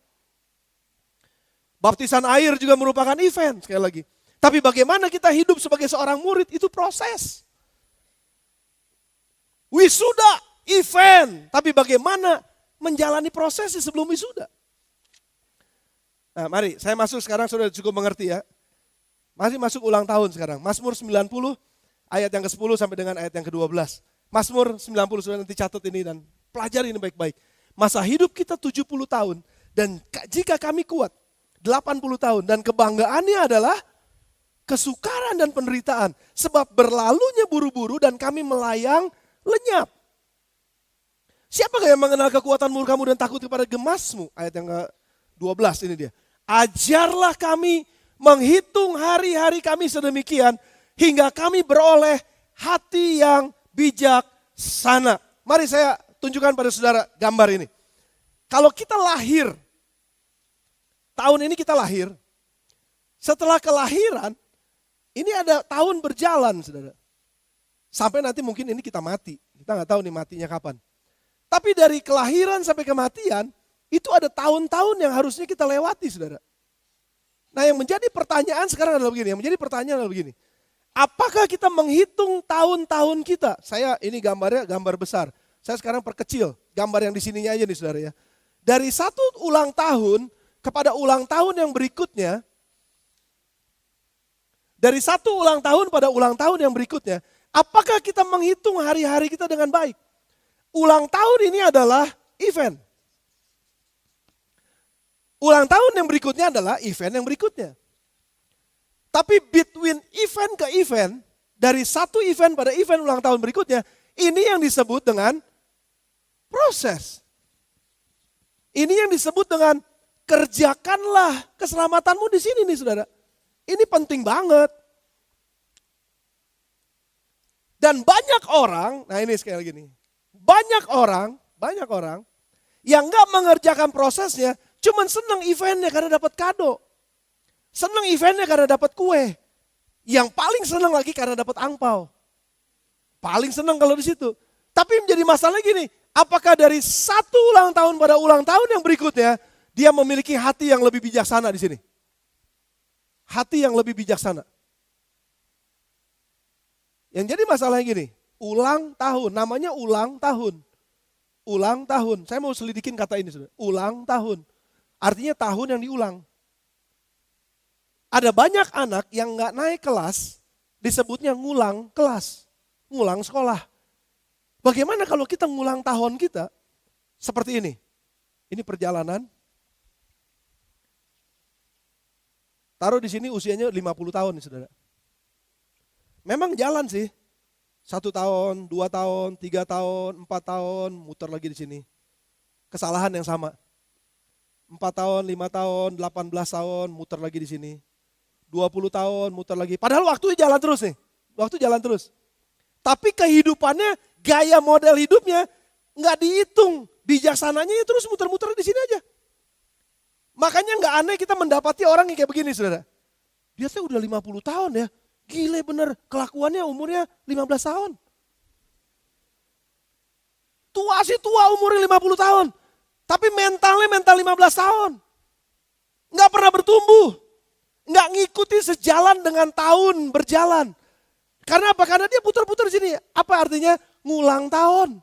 Baptisan air juga merupakan event sekali lagi. Tapi bagaimana kita hidup sebagai seorang murid itu proses. Wisuda, event. Tapi bagaimana menjalani prosesnya sebelum wisuda. Nah mari saya masuk sekarang sudah cukup mengerti ya. Masih masuk ulang tahun sekarang. Mazmur 90 ayat yang ke-10 sampai dengan ayat yang ke-12. Mazmur 90 sudah nanti catat ini dan pelajari ini baik-baik. Masa hidup kita 70 tahun dan jika kami kuat 80 tahun dan kebanggaannya adalah kesukaran dan penderitaan. Sebab berlalunya buru-buru dan kami melayang lenyap. Siapa yang mengenal kekuatan murka-Mu dan takut kepada gemas-Mu? Ayat yang ke-12 ini dia. Ajarlah kami menghitung hari-hari kami sedemikian hingga kami beroleh hati yang bijaksana. Mari saya tunjukkan pada saudara gambar ini. Kalau kita lahir, tahun ini kita lahir, setelah kelahiran, ini ada tahun berjalan saudara. Sampai nanti mungkin ini kita mati, kita nggak tahu nih matinya kapan. Tapi dari kelahiran sampai kematian, itu ada tahun-tahun yang harusnya kita lewati saudara. Nah yang menjadi pertanyaan sekarang adalah begini, apakah kita menghitung tahun-tahun kita? Saya ini gambarnya gambar besar, saya sekarang perkecil, gambar yang di sininya aja nih saudara ya. Dari satu ulang tahun kepada ulang tahun yang berikutnya, dari satu ulang tahun pada ulang tahun yang berikutnya, apakah kita menghitung hari-hari kita dengan baik? Ulang tahun ini adalah event. Ulang tahun yang berikutnya adalah event yang berikutnya. Tapi between event ke event, dari satu event pada event ulang tahun berikutnya, ini yang disebut dengan proses. Ini yang disebut dengan kerjakanlah keselamatanmu di sini nih saudara. Ini penting banget. Dan banyak orang, nah ini sekali lagi nih. Banyak orang yang gak mengerjakan prosesnya, cuman senang eventnya karena dapat kado. Senang eventnya karena dapat kue. Yang paling senang lagi karena dapat angpau. Paling senang kalau di situ. Tapi menjadi masalah gini, apakah dari satu ulang tahun pada ulang tahun yang berikutnya, dia memiliki hati yang lebih bijaksana di sini? Hati yang lebih bijaksana. Yang jadi masalahnya gini, ulang tahun, namanya ulang tahun. Ulang tahun, saya mau selidikin kata ini saudara. Ulang tahun, artinya tahun yang diulang. Ada banyak anak yang gak naik kelas, disebutnya ngulang kelas, ngulang sekolah. Bagaimana kalau kita ngulang tahun kita seperti ini? Ini perjalanan. Taruh di sini usianya 50 tahun nih saudara. Memang jalan sih. 1 tahun, 2 tahun, 3 tahun, 4 tahun, muter lagi di sini. Kesalahan yang sama. 4 tahun, 5 tahun, 18 tahun, muter lagi di sini. 20 tahun, muter lagi. Padahal waktu jalan terus nih. Waktu jalan terus. Tapi kehidupannya, gaya model hidupnya nggak dihitung. Bijaksananya ya terus muter-muter di sini aja. Makanya nggak aneh kita mendapati orang yang kayak begini saudara. Dia tuh udah 50 tahun ya. Gile bener, kelakuannya umurnya 15 tahun. Tua sih tua umurnya 50 tahun. Tapi mentalnya mental 15 tahun. Nggak pernah bertumbuh. Nggak ngikuti sejalan dengan tahun berjalan. Karena apa? Karena dia putar-putar di sini. Apa artinya? Ngulang tahun.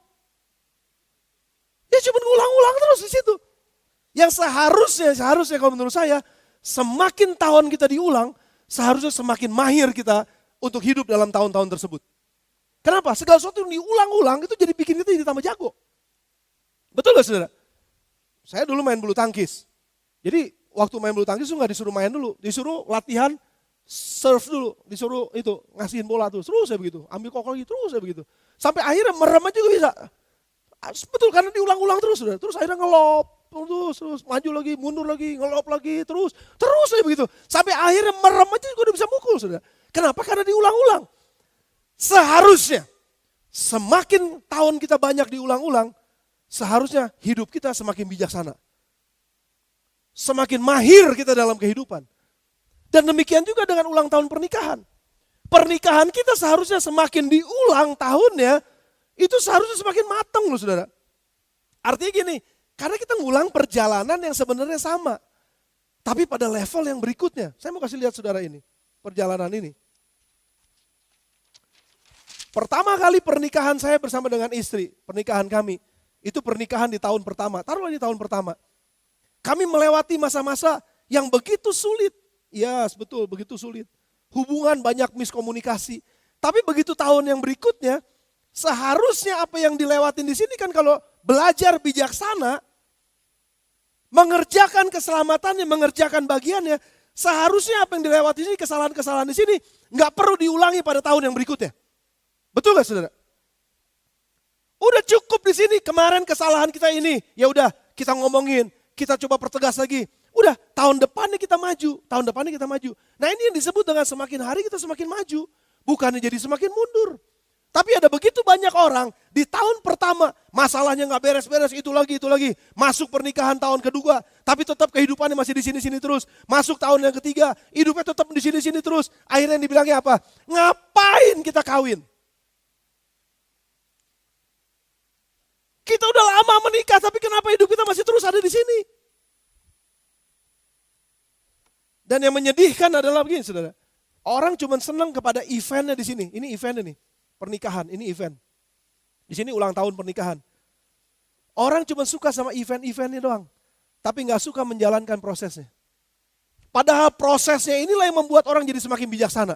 Dia cuma ngulang-ngulang terus di situ. Yang seharusnya kalau menurut saya, semakin tahun kita diulang, seharusnya semakin mahir kita untuk hidup dalam tahun-tahun tersebut. Kenapa? Segala sesuatu yang diulang-ulang itu jadi bikin kita jadi tambah jago. Betul gak saudara? Saya dulu main bulu tangkis. Jadi waktu main bulu tangkis itu gak disuruh main dulu. Disuruh latihan serve dulu. Disuruh itu ngasihin bola terus. Terus saya begitu. Ambil kokol lagi terus saya begitu. Sampai akhirnya merem aja juga bisa. Betul karena diulang-ulang terus saudara. Terus akhirnya ngelop. Terus maju lagi, mundur lagi, ngelop lagi, terus saya begitu. Sampai akhirnya merem aja juga udah bisa mukul saudara. Kenapa? Karena diulang-ulang. Seharusnya semakin tahun kita banyak diulang-ulang, seharusnya hidup kita semakin bijaksana. Semakin mahir kita dalam kehidupan. Dan demikian juga dengan ulang tahun pernikahan. Pernikahan kita seharusnya semakin diulang tahunnya, itu seharusnya semakin matang loh saudara. Artinya gini, karena kita ngulang perjalanan yang sebenarnya sama. Tapi pada level yang berikutnya. Saya mau kasih lihat saudara ini. Perjalanan ini. Pertama kali pernikahan saya bersama dengan istri. Pernikahan kami. Itu pernikahan di tahun pertama. Taruhlah di tahun pertama. Kami melewati masa-masa yang begitu sulit. Ya betul begitu sulit. Hubungan banyak miskomunikasi. Tapi begitu tahun yang berikutnya. Seharusnya apa yang dilewatin di sini kan kalau belajar bijaksana. Mengerjakan keselamatannya, mengerjakan bagiannya, seharusnya apa yang dilewati sini, kesalahan-kesalahan di sini, nggak perlu diulangi pada tahun yang berikutnya. Betul nggak saudara? Udah cukup di sini, kemarin kesalahan kita ini, ya udah kita ngomongin, kita coba pertegas lagi. Udah tahun depannya kita maju, Nah ini yang disebut dengan semakin hari kita semakin maju, bukannya jadi semakin mundur. Tapi ada begitu banyak orang di tahun pertama masalahnya nggak beres-beres itu lagi. Masuk pernikahan tahun kedua, tapi tetap kehidupannya masih di sini-sini terus. Masuk tahun yang ketiga, hidupnya tetap di sini-sini terus. Akhirnya dibilangnya apa? Ngapain kita kawin? Kita udah lama menikah, tapi kenapa hidup kita masih terus ada di sini? Dan yang menyedihkan adalah begini saudara. Orang cuma senang kepada eventnya di sini. Ini eventnya nih. Pernikahan, ini event. Di sini ulang tahun pernikahan. Orang cuma suka sama event-eventnya doang. Tapi gak suka menjalankan prosesnya. Padahal prosesnya inilah yang membuat orang jadi semakin bijaksana.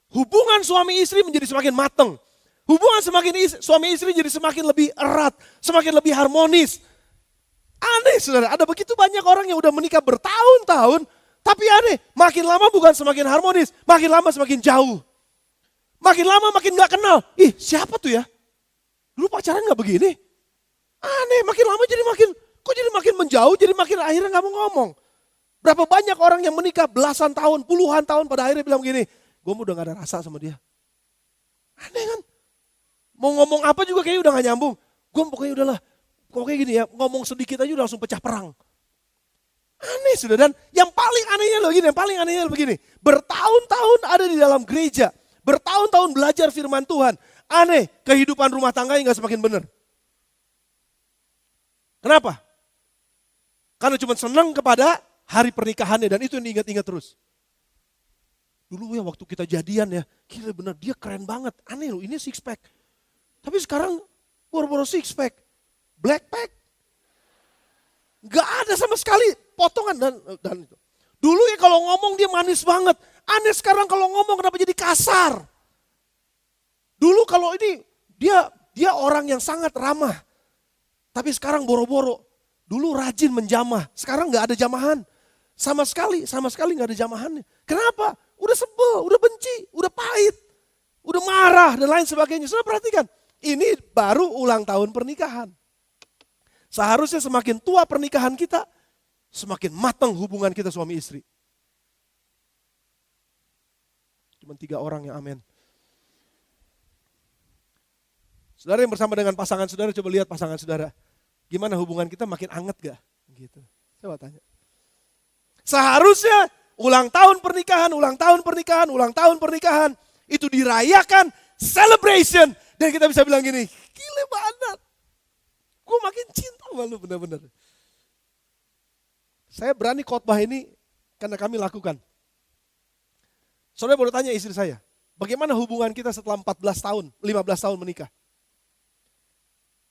Hubungan suami istri menjadi semakin matang. Hubungan suami istri jadi semakin lebih erat. Semakin lebih harmonis. Aneh saudara, ada begitu banyak orang yang udah menikah bertahun-tahun, tapi aneh, makin lama bukan semakin harmonis, makin lama semakin jauh. Makin lama makin gak kenal. Ih, siapa tuh ya? Dulu pacaran gak begini? Aneh, makin lama jadi makin menjauh, jadi makin akhirnya gak mau ngomong. Berapa banyak orang yang menikah belasan tahun, puluhan tahun pada akhirnya bilang begini, gue udah gak ada rasa sama dia. Aneh kan? Mau ngomong apa juga kayaknya udah gak nyambung. Gue pokoknya udahlah, pokoknya gini ya, ngomong sedikit aja udah langsung pecah perang. Aneh sudah, dan yang paling anehnya begini, bertahun-tahun ada di dalam gereja, bertahun-tahun belajar firman Tuhan, aneh, kehidupan rumah tangganya gak semakin benar. Kenapa? Karena cuma senang kepada hari pernikahannya dan itu yang diingat-ingat terus. Dulu ya waktu kita jadian ya, gila bener dia keren banget, aneh loh ini six pack. Tapi sekarang boro-boro six pack, black pack. Gak ada sama sekali potongan dan itu. Dulu ya kalau ngomong dia manis banget, aneh sekarang kalau ngomong kenapa jadi kasar. Dulu kalau ini dia orang yang sangat ramah. Tapi sekarang boro-boro. Dulu rajin menjamah, sekarang gak ada jamahan. Sama sekali gak ada jamahannya. Kenapa? Udah sebel, udah benci, udah pahit, udah marah dan lain sebagainya. Saudara perhatikan, ini baru ulang tahun pernikahan. Seharusnya semakin tua pernikahan kita, semakin matang hubungan kita suami istri. Cuma 3 orang yang amin. Saudara yang bersama dengan pasangan saudara, coba lihat pasangan saudara. Gimana hubungan kita makin anget gak? Gitu. Coba tanya. Seharusnya ulang tahun pernikahan, itu dirayakan, celebration. Dan kita bisa bilang gini, gila banget. Gue makin cinta sama lu benar-benar. Saya berani khotbah ini karena kami lakukan. Saudara boleh tanya istri saya, bagaimana hubungan kita setelah 14 tahun, 15 tahun menikah?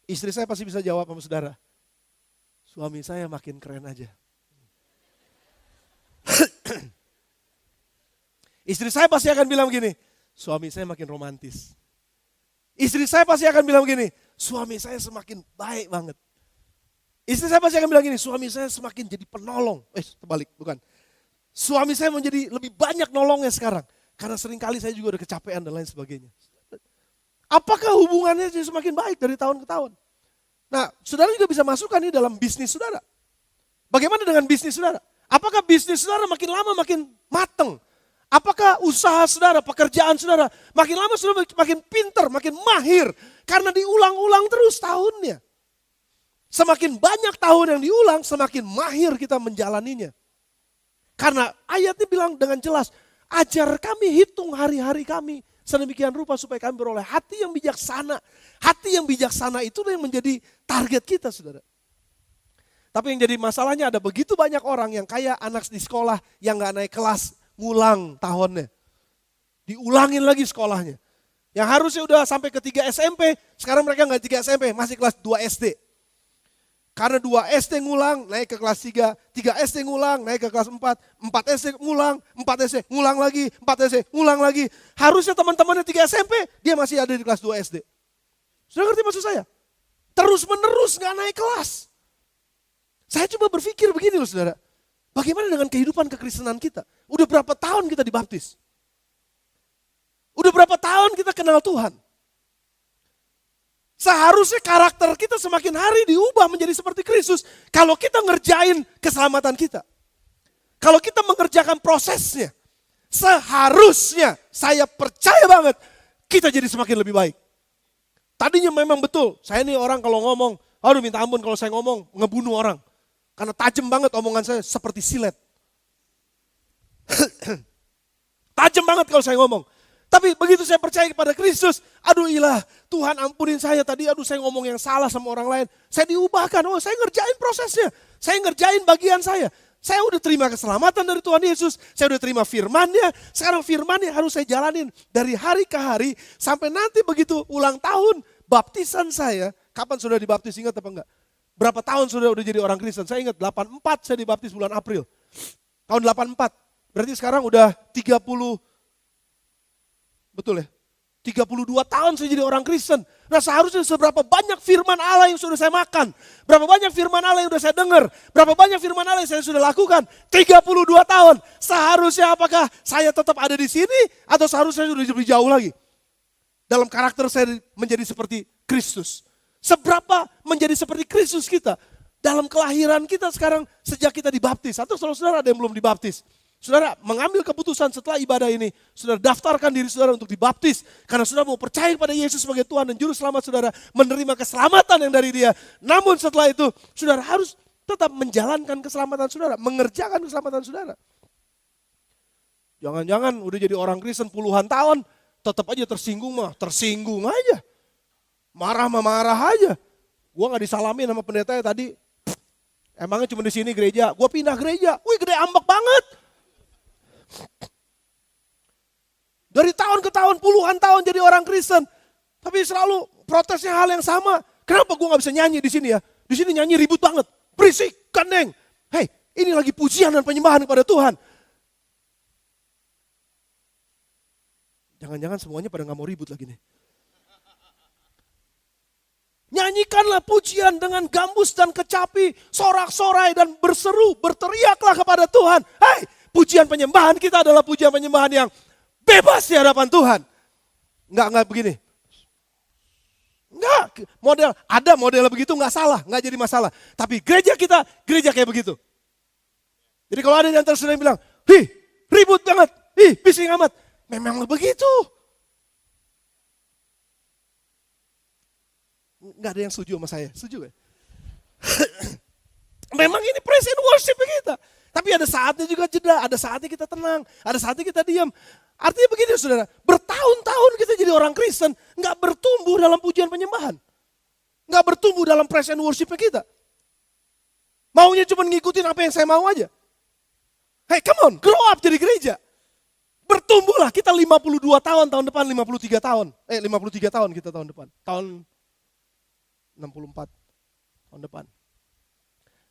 Istri saya pasti bisa jawab sama saudara. Suami saya makin keren aja. Istri saya pasti akan bilang gini, suami saya makin romantis. Istri saya pasti akan bilang gini, suami saya semakin baik banget. Istri saya pasti akan bilang gini, suami saya semakin jadi penolong. Terbalik, bukan. Suami saya menjadi lebih banyak nolongnya sekarang. Karena seringkali saya juga udah kecapean dan lain sebagainya. Apakah hubungannya jadi semakin baik dari tahun ke tahun? Nah, saudara juga bisa masukkan ini dalam bisnis saudara. Bagaimana dengan bisnis saudara? Apakah bisnis saudara makin lama makin mateng? Apakah usaha saudara, pekerjaan saudara, makin lama saudara makin pintar, makin mahir? Karena diulang-ulang terus tahunnya. Semakin banyak tahun yang diulang, semakin mahir kita menjalaninya. Karena ayatnya bilang dengan jelas, ajar kami hitung hari-hari kami. Sedemikian rupa supaya kami beroleh hati yang bijaksana. Hati yang bijaksana itu yang menjadi target kita saudara. Tapi yang jadi masalahnya ada begitu banyak orang yang kayak anak di sekolah yang gak naik kelas, ngulang tahunnya. Diulangin lagi sekolahnya. Yang harusnya udah sampai ke 3 SMP, sekarang mereka gak 3 SMP, masih kelas 2 SD. Karena 2 SD ngulang, naik ke kelas 3, 3 SD ngulang, naik ke kelas 4, 4 SD ngulang, 4 SD ngulang lagi, 4 SD ngulang lagi. Harusnya teman-temannya 3 SMP, dia masih ada di kelas 2 SD. Sudah ngerti maksud saya? Terus menerus gak naik kelas. Saya coba berpikir begini loh saudara, bagaimana dengan kehidupan kekristenan kita? Udah berapa tahun kita dibaptis? Udah berapa tahun kita kenal Tuhan? Seharusnya karakter kita semakin hari diubah menjadi seperti Kristus. Kalau kita ngerjain keselamatan kita. Kalau kita mengerjakan prosesnya. Seharusnya saya percaya banget kita jadi semakin lebih baik. Tadinya memang betul, saya nih orang kalau ngomong, aduh minta ampun kalau saya ngomong ngebunuh orang. Karena tajam banget omongan saya seperti silet. Tajam banget kalau saya ngomong. Tapi begitu saya percaya kepada Kristus, aduh ilah Tuhan ampunin saya tadi, aduh saya ngomong yang salah sama orang lain. Saya diubahkan, oh saya ngerjain prosesnya, saya ngerjain bagian saya. Saya udah terima keselamatan dari Tuhan Yesus, saya udah terima firman-Nya. Sekarang firman-Nya harus saya jalanin dari hari ke hari, sampai nanti begitu ulang tahun baptisan saya. Kapan sudah dibaptis, ingat apa enggak? Berapa tahun sudah jadi orang Kristen? Saya ingat 84 saya dibaptis bulan April. Tahun 84, berarti sekarang udah 30, betul ya? 32 tahun saya jadi orang Kristen. Nah seharusnya seberapa banyak firman Allah yang sudah saya makan, berapa banyak firman Allah yang sudah saya dengar, berapa banyak firman Allah yang saya sudah lakukan, 32 tahun. Seharusnya apakah saya tetap ada di sini atau seharusnya sudah lebih jauh lagi? Dalam karakter saya menjadi seperti Kristus. Seberapa menjadi seperti Kristus kita? Dalam kelahiran kita sekarang sejak kita dibaptis. Atau saudara-saudara ada yang belum dibaptis. Saudara mengambil keputusan setelah ibadah ini, saudara daftarkan diri saudara untuk dibaptis. Karena saudara mau percaya kepada Yesus sebagai Tuhan dan Juru Selamat saudara, menerima keselamatan yang dari Dia. Namun setelah itu, saudara harus tetap menjalankan keselamatan saudara, mengerjakan keselamatan saudara. Jangan-jangan udah jadi orang Kristen puluhan tahun, tetap aja tersinggung aja. Marah aja. Gua gak disalamin sama pendeta tadi. Emangnya cuma di sini gereja, gua pindah gereja. Wih gede ambek banget. Dari tahun ke tahun, puluhan tahun jadi orang Kristen. Tapi selalu protesnya hal yang sama. Kenapa gue gak bisa nyanyi di sini ya? Di sini nyanyi ribut banget. Berisik, gandeng. Hei, ini lagi pujian dan penyembahan kepada Tuhan. Jangan-jangan semuanya pada gak mau ribut lagi nih. Nyanyikanlah pujian dengan gambus dan kecapi, sorak-sorai dan berseru, berteriaklah kepada Tuhan. Hei, pujian penyembahan kita adalah pujian penyembahan yang bebas di hadapan Tuhan. Enggak begini. Enggak, model begitu enggak salah, enggak jadi masalah. Tapi gereja kita, gereja kayak begitu. Jadi kalau ada yang terserah bilang, ribut banget, bising amat. Memang begitu. Enggak ada yang setuju sama saya, setuju ya? Memang ini praise and worship kita. Tapi ada saatnya juga jeda, ada saatnya kita tenang, ada saatnya kita diam. Artinya begini saudara, bertahun-tahun kita jadi orang Kristen, gak bertumbuh dalam pujian penyembahan. Gak bertumbuh dalam praise and worship kita. Maunya cuma ngikutin apa yang saya mau aja. Hey come on, grow up jadi gereja. Bertumbuhlah, kita 52 tahun depan, 53 tahun. 53 tahun kita tahun depan. Tahun 64 tahun depan.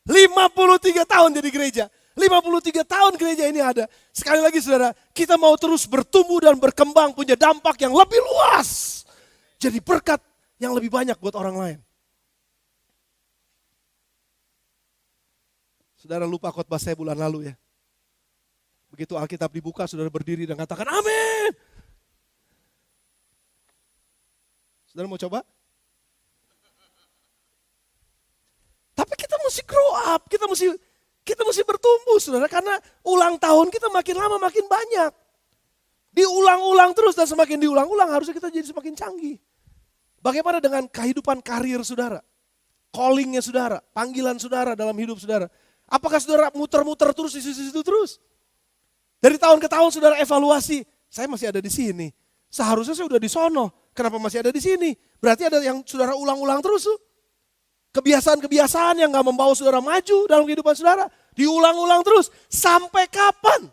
53 tahun jadi gereja. 53 tahun gereja ini ada. Sekali lagi saudara, kita mau terus bertumbuh dan berkembang, punya dampak yang lebih luas. Jadi berkat yang lebih banyak buat orang lain. Saudara lupa khotbah saya bulan lalu ya. Begitu Alkitab dibuka, saudara berdiri dan katakan amin. Saudara mau coba? Tapi kita mesti grow up, kita mesti bertumbuh saudara, karena ulang tahun kita makin lama makin banyak. Diulang-ulang terus dan semakin diulang-ulang harusnya kita jadi semakin canggih. Bagaimana dengan kehidupan karir saudara? Callingnya saudara, panggilan saudara dalam hidup saudara. Apakah saudara muter-muter terus di situ terus? Dari tahun ke tahun saudara evaluasi, saya masih ada di sini. Seharusnya saya udah di sono, kenapa masih ada di sini? Berarti ada yang saudara ulang-ulang terus tuh. Kebiasaan-kebiasaan yang gak membawa saudara maju dalam kehidupan saudara. Diulang-ulang terus. Sampai kapan?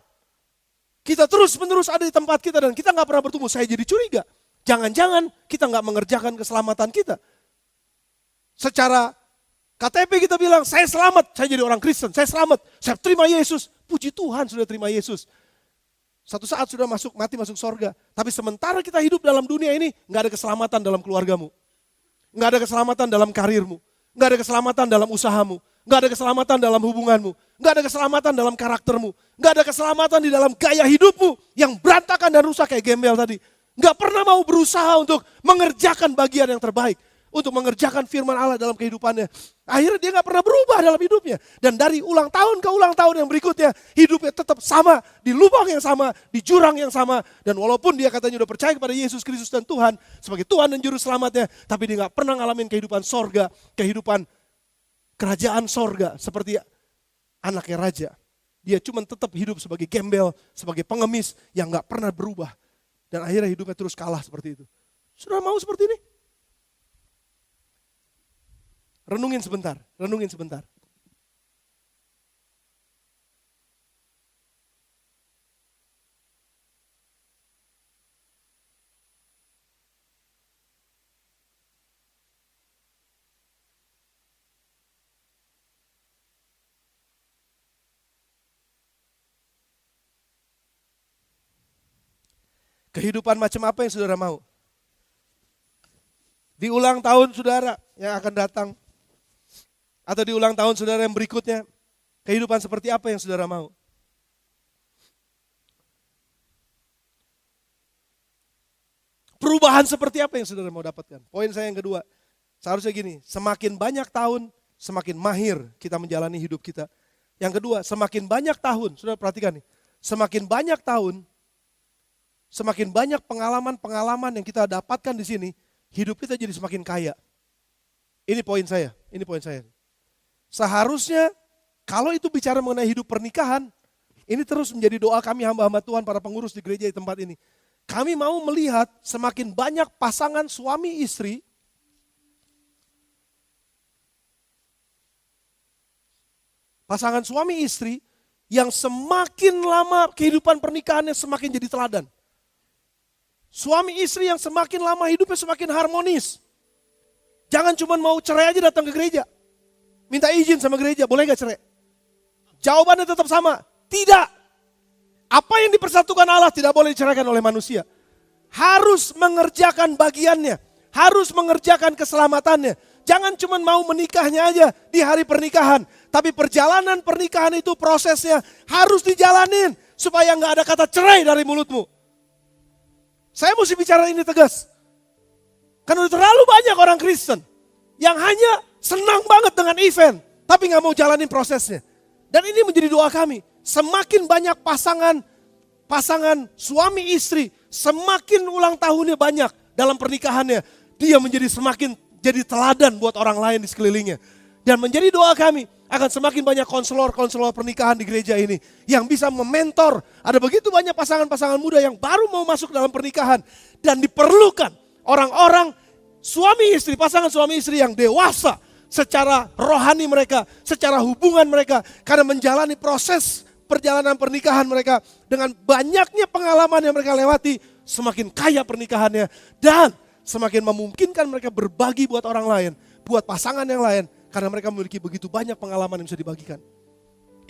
Kita terus-menerus ada di tempat kita dan kita gak pernah bertumbuh. Saya jadi curiga. Jangan-jangan kita gak mengerjakan keselamatan kita. Secara KTP kita bilang, saya selamat. Saya jadi orang Kristen, saya selamat. Saya terima Yesus. Puji Tuhan sudah terima Yesus. Satu saat sudah mati masuk sorga. Tapi sementara kita hidup dalam dunia ini, gak ada keselamatan dalam keluargamu. Gak ada keselamatan dalam karirmu. Gak ada keselamatan dalam usahamu. Gak ada keselamatan dalam hubunganmu. Gak ada keselamatan dalam karaktermu. Gak ada keselamatan di dalam gaya hidupmu yang berantakan dan rusak kayak gembel tadi. Gak pernah mau berusaha untuk mengerjakan bagian yang terbaik. Untuk mengerjakan firman Allah dalam kehidupannya. Akhirnya dia gak pernah berubah dalam hidupnya. Dan dari ulang tahun ke ulang tahun yang berikutnya, hidupnya tetap sama, di lubang yang sama, di jurang yang sama. Dan walaupun dia katanya udah percaya kepada Yesus Kristus dan Tuhan, sebagai Tuhan dan Juru Selamatnya, tapi dia gak pernah ngalamin kehidupan sorga, kehidupan kerajaan sorga, seperti anaknya raja. Dia cuma tetap hidup sebagai gembel, sebagai pengemis yang gak pernah berubah. Dan akhirnya hidupnya terus kalah seperti itu. Saudara mau seperti ini? Renungin sebentar. Kehidupan macam apa yang saudara mau? Di ulang tahun saudara yang akan datang, atau di ulang tahun saudara yang berikutnya, kehidupan seperti apa yang saudara mau? Perubahan seperti apa yang saudara mau dapatkan? Poin saya yang kedua, seharusnya gini, semakin banyak tahun, semakin mahir kita menjalani hidup kita. Yang kedua, semakin banyak tahun, saudara perhatikan nih, semakin banyak tahun, semakin banyak pengalaman-pengalaman yang kita dapatkan di sini, hidup kita jadi semakin kaya. Ini poin saya, ini poin saya. Seharusnya kalau itu bicara mengenai hidup pernikahan, ini terus menjadi doa kami hamba-hamba Tuhan, para pengurus di gereja di tempat ini. Kami mau melihat semakin banyak pasangan suami istri yang semakin lama kehidupan pernikahannya semakin jadi teladan. Suami istri yang semakin lama hidupnya semakin harmonis. Jangan cuma mau cerai aja datang ke gereja. Minta izin sama gereja, boleh gak cerai? Jawabannya tetap sama, tidak. Apa yang dipersatukan Allah tidak boleh diceraikan oleh manusia. Harus mengerjakan bagiannya, harus mengerjakan keselamatannya. Jangan cuma mau menikahnya aja di hari pernikahan. Tapi perjalanan pernikahan itu prosesnya harus dijalanin supaya nggak ada kata cerai dari mulutmu. Saya mesti bicara ini tegas. Karena terlalu banyak orang Kristen yang hanya senang banget dengan event, tapi nggak mau jalanin prosesnya. Dan ini menjadi doa kami. Semakin banyak pasangan suami istri, semakin ulang tahunnya banyak dalam pernikahannya, dia menjadi semakin jadi teladan buat orang lain di sekelilingnya. Dan menjadi doa kami, akan semakin banyak konselor pernikahan di gereja ini yang bisa mementor. Ada begitu banyak pasangan-pasangan muda yang baru mau masuk dalam pernikahan dan diperlukan orang-orang pasangan suami istri yang dewasa secara rohani mereka, secara hubungan mereka, karena menjalani proses perjalanan pernikahan mereka dengan banyaknya pengalaman yang mereka lewati, semakin kaya pernikahannya dan semakin memungkinkan mereka berbagi buat orang lain, buat pasangan yang lain. Karena mereka memiliki begitu banyak pengalaman yang bisa dibagikan.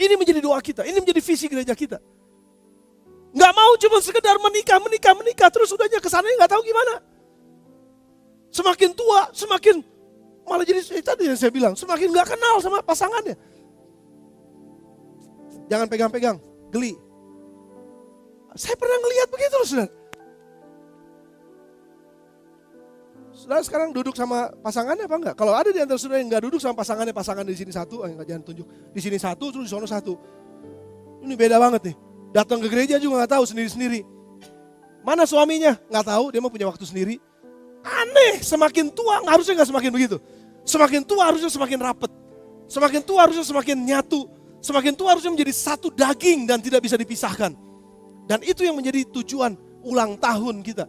Ini menjadi doa kita, ini menjadi visi gereja kita. Nggak mau cuma sekedar menikah, terus udahnya kesananya nggak tahu gimana. Semakin tua, semakin malah jadi tadi yang saya bilang, semakin nggak kenal sama pasangannya. Jangan pegang-pegang, geli. Saya pernah ngelihat begitu loh saudara. Saudara sekarang duduk sama pasangannya apa enggak? Kalau ada di antara saudara yang enggak duduk sama pasangannya, pasangan di sini satu, jangan tunjuk. Di sini satu, terus di sana satu. Ini beda banget nih. Datang ke gereja juga enggak tahu sendiri-sendiri. Mana suaminya? Enggak tahu, dia mau punya waktu sendiri. Aneh, semakin tua harusnya enggak semakin begitu. Semakin tua harusnya semakin rapet. Semakin tua harusnya semakin nyatu. Semakin tua harusnya menjadi satu daging dan tidak bisa dipisahkan. Dan itu yang menjadi tujuan ulang tahun kita.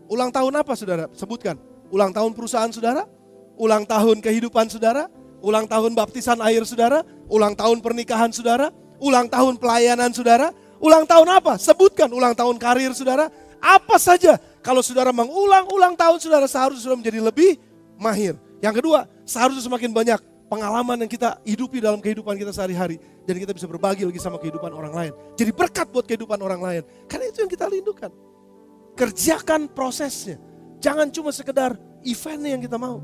Ulang tahun apa saudara? Sebutkan. Ulang tahun perusahaan saudara? Ulang tahun kehidupan saudara? Ulang tahun baptisan air saudara? Ulang tahun pernikahan saudara? Ulang tahun pelayanan saudara? Ulang tahun apa? Sebutkan. Ulang tahun karir saudara? Apa saja. Kalau saudara mengulang-ulang tahun saudara, seharusnya saudara menjadi lebih mahir. Yang kedua, seharusnya semakin banyak pengalaman yang kita hidupi dalam kehidupan kita sehari-hari. Dan kita bisa berbagi lagi sama kehidupan orang lain. Jadi berkat buat kehidupan orang lain. Karena itu yang kita rindukan. Kerjakan prosesnya. Jangan cuma sekedar eventnya yang kita mau.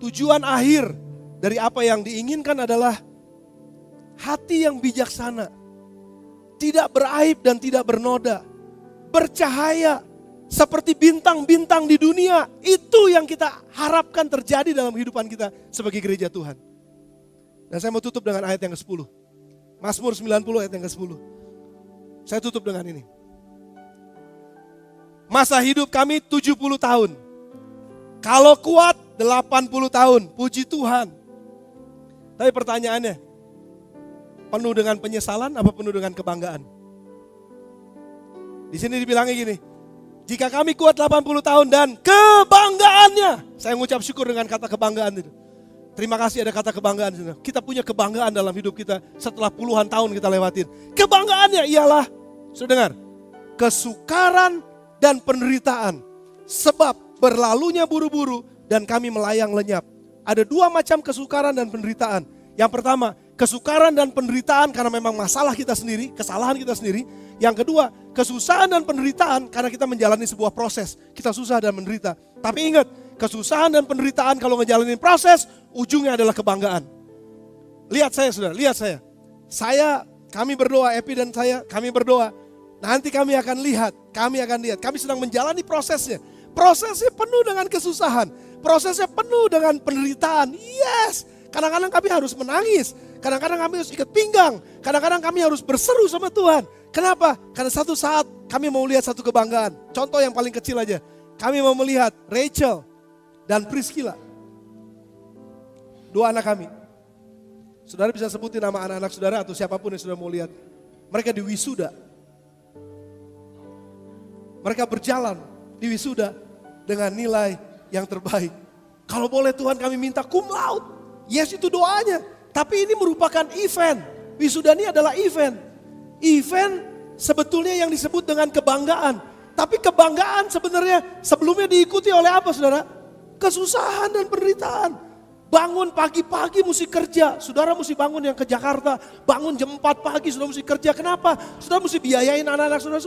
Tujuan akhir dari apa yang diinginkan adalah hati yang bijaksana. Tidak beraib dan tidak bernoda. Bercahaya seperti bintang-bintang di dunia. Itu yang kita harapkan terjadi dalam kehidupan kita sebagai gereja Tuhan. Dan saya mau tutup dengan ayat yang ke-10. Mazmur 90 ayat yang ke-10. Saya tutup dengan ini. Masa hidup kami 70 tahun. Kalau kuat 80 tahun. Puji Tuhan. Tapi pertanyaannya, penuh dengan penyesalan apa penuh dengan kebanggaan? Di sini dibilangnya gini, jika kami kuat 80 tahun dan kebanggaannya. Saya mengucap syukur dengan kata kebanggaan itu. Terima kasih ada kata kebanggaan. Kita punya kebanggaan dalam hidup kita setelah puluhan tahun kita lewatin. Kebanggaannya ialah, sudah dengar, kesukaran dan penderitaan. Sebab berlalunya buru-buru dan kami melayang lenyap. Ada dua macam kesukaran dan penderitaan. Yang pertama, kesukaran dan penderitaan karena memang masalah kita sendiri, kesalahan kita sendiri. Yang kedua, kesusahan dan penderitaan karena kita menjalani sebuah proses. Kita susah dan menderita. Tapi ingat, kesusahan dan penderitaan kalau ngejalanin proses, ujungnya adalah kebanggaan. Lihat saya saudara, lihat saya. Kami berdoa, Epi dan saya, kami berdoa. Nanti kami akan lihat. Kami sedang menjalani prosesnya. Prosesnya penuh dengan kesusahan. Prosesnya penuh dengan penderitaan. Yes, kadang-kadang kami harus menangis. Kadang-kadang kami harus ikat pinggang. Kadang-kadang kami harus berseru sama Tuhan. Kenapa? Karena satu saat kami mau lihat satu kebanggaan. Contoh yang paling kecil aja. Kami mau melihat Rachel dan Priscilla. Dua anak kami. Saudara bisa sebutin nama anak-anak saudara atau siapapun yang sudah mau lihat. Mereka di wisuda. Mereka berjalan di wisuda dengan nilai yang terbaik. Kalau boleh Tuhan kami minta cum laude. Yes, itu doanya. Tapi ini merupakan event. Wisuda ini adalah event. Event sebetulnya yang disebut dengan kebanggaan. Tapi kebanggaan sebenarnya sebelumnya diikuti oleh apa saudara? Kesusahan dan penderitaan. Bangun pagi-pagi mesti kerja. Saudara mesti bangun yang ke Jakarta. Bangun jam 4 pagi saudara mesti kerja. Kenapa? Saudara mesti biayain anak-anak saudara.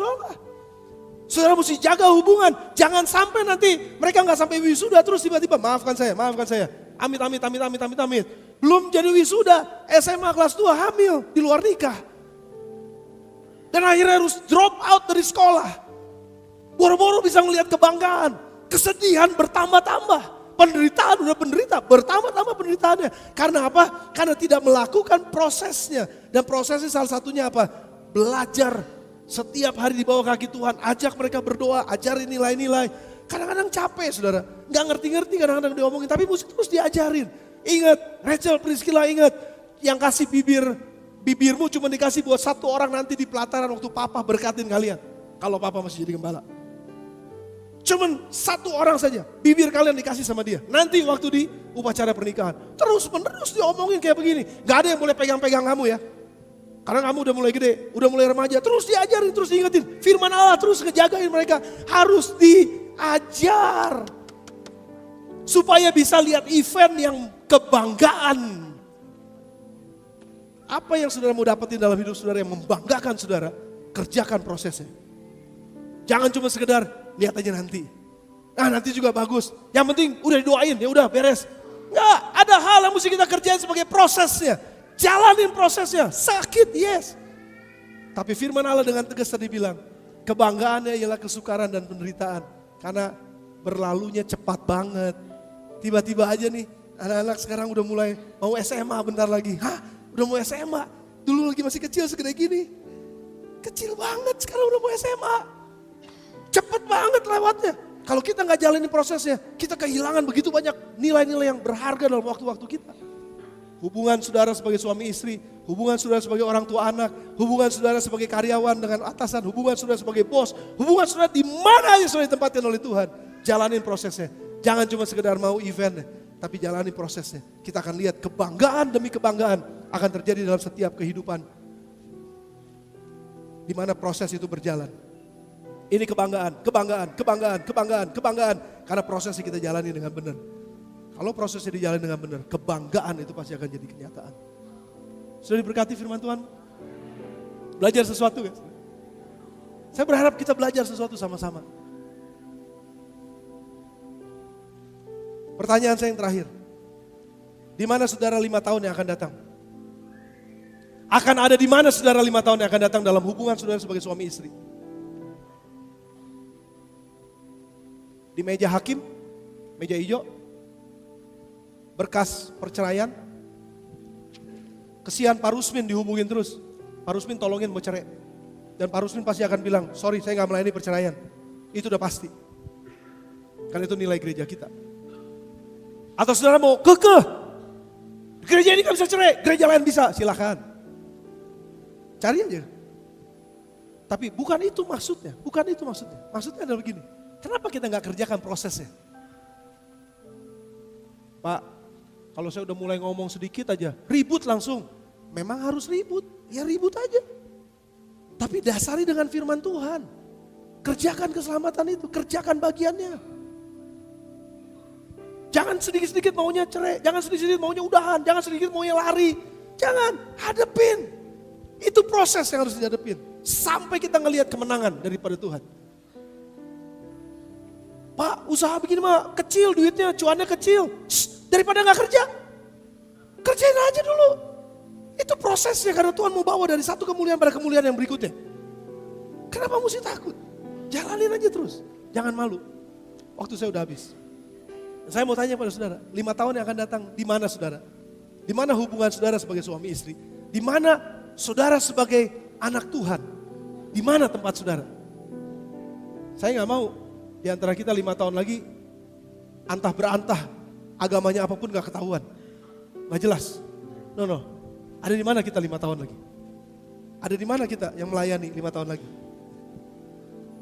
Saudara mesti jaga hubungan. Jangan sampai nanti mereka nggak sampai wisuda terus tiba-tiba maafkan saya. Amit. Belum jadi wisuda, SMA kelas 2 hamil di luar nikah. Dan akhirnya harus drop out dari sekolah. Boro-boro bisa melihat kebanggaan. Kesedihan bertambah-tambah. Penderitaan udah penderita, bertambah-tambah penderitaannya. Karena apa? Karena tidak melakukan prosesnya. Dan prosesnya salah satunya apa? Belajar setiap hari di bawah kaki Tuhan. Ajak mereka berdoa, ajarin nilai-nilai. Kadang-kadang capek saudara. Gak ngerti-ngerti kadang-kadang diomongin. Tapi mesti terus diajarin. Ingat, Rachel, Priscilla ingat. Yang kasih bibirmu cuma dikasih buat satu orang nanti di pelataran waktu papa berkatin kalian. Kalau papa masih jadi gembala. Cuman satu orang saja, bibir kalian dikasih sama dia. Nanti waktu di upacara pernikahan. Terus menerus diomongin kayak begini. Gak ada yang boleh pegang-pegang kamu ya. Karena kamu udah mulai gede, udah mulai remaja. Terus diajarin, terus diingetin. Firman Allah terus ngejagain mereka. Harus diajar. Supaya bisa lihat event yang kebanggaan. Apa yang saudara mau dapetin dalam hidup saudara yang membanggakan saudara, kerjakan prosesnya. Jangan cuma sekedar lihat aja nanti. Nah nanti juga bagus. Yang penting udah didoain, ya udah beres. Enggak, ada hal yang mesti kita kerjain sebagai prosesnya. Jalanin prosesnya, sakit yes. Tapi firman Allah dengan tegas tadi bilang, kebanggaannya ialah kesukaran dan penderitaan. Karena berlalunya cepat banget. Tiba-tiba aja nih, anak-anak sekarang udah mulai mau SMA bentar lagi. Hah? Udah mau SMA, dulu lagi masih kecil segede gini. Kecil banget sekarang udah mau SMA. Cepet banget lewatnya. Kalau kita nggak jalanin prosesnya, kita kehilangan begitu banyak nilai-nilai yang berharga dalam waktu-waktu kita. Hubungan saudara sebagai suami istri, hubungan saudara sebagai orang tua anak, hubungan saudara sebagai karyawan dengan atasan, hubungan saudara sebagai bos, hubungan saudara di mana aja saudara ditempatkan oleh Tuhan. Jalanin prosesnya. Jangan cuma sekedar mau eventnya, tapi jalani prosesnya. Kita akan lihat kebanggaan demi kebanggaan akan terjadi dalam setiap kehidupan. Di mana proses itu berjalan. Ini kebanggaan. Karena prosesnya kita jalani dengan benar. Kalau prosesnya dijalani dengan benar, kebanggaan itu pasti akan jadi kenyataan. Sudah diberkati firman Tuhan? Belajar sesuatu guys. Saya berharap kita belajar sesuatu sama-sama. Pertanyaan saya yang terakhir. Di mana saudara 5 tahun yang akan datang? Akan ada di mana saudara 5 tahun yang akan datang dalam hubungan saudara sebagai suami istri? Di meja hakim, meja hijau, berkas perceraian. Kesian Pak Rusmin dihubungin terus. Pak Rusmin tolongin mau cerai. Dan Pak Rusmin pasti akan bilang, sorry saya gak melayani perceraian. Itu udah pasti. Karena itu nilai gereja kita. Atau saudara mau kekeh. Gereja ini gak bisa cerai, gereja lain bisa, silakan. Cari aja. Tapi bukan itu maksudnya, Maksudnya adalah begini, kenapa kita gak kerjakan prosesnya? Pak, kalau saya udah mulai ngomong sedikit aja, ribut langsung. Memang harus ribut, ya ribut aja. Tapi dasari dengan firman Tuhan. Kerjakan keselamatan itu, kerjakan bagiannya. Jangan sedikit-sedikit maunya cerai, jangan sedikit-sedikit maunya udahan, jangan sedikit maunya lari. Jangan, hadepin. Itu proses yang harus dihadepin. Sampai kita ngelihat kemenangan daripada Tuhan. Pak, usaha begini mah kecil duitnya, cuannya kecil. Daripada gak kerja, kerjain aja dulu. Itu prosesnya karena Tuhan mau bawa dari satu kemuliaan pada kemuliaan yang berikutnya. Kenapa mesti takut? Jalanin aja terus, jangan malu. Waktu saya udah habis. Saya mau tanya pada saudara, 5 tahun yang akan datang, di mana saudara? Di mana hubungan saudara sebagai suami istri? Di mana saudara sebagai anak Tuhan? Di mana tempat saudara? Saya gak mau di antara kita 5 tahun lagi, antah berantah, agamanya apapun gak ketahuan. Gak jelas. No. Ada di mana kita 5 tahun lagi? Ada di mana kita yang melayani 5 tahun lagi?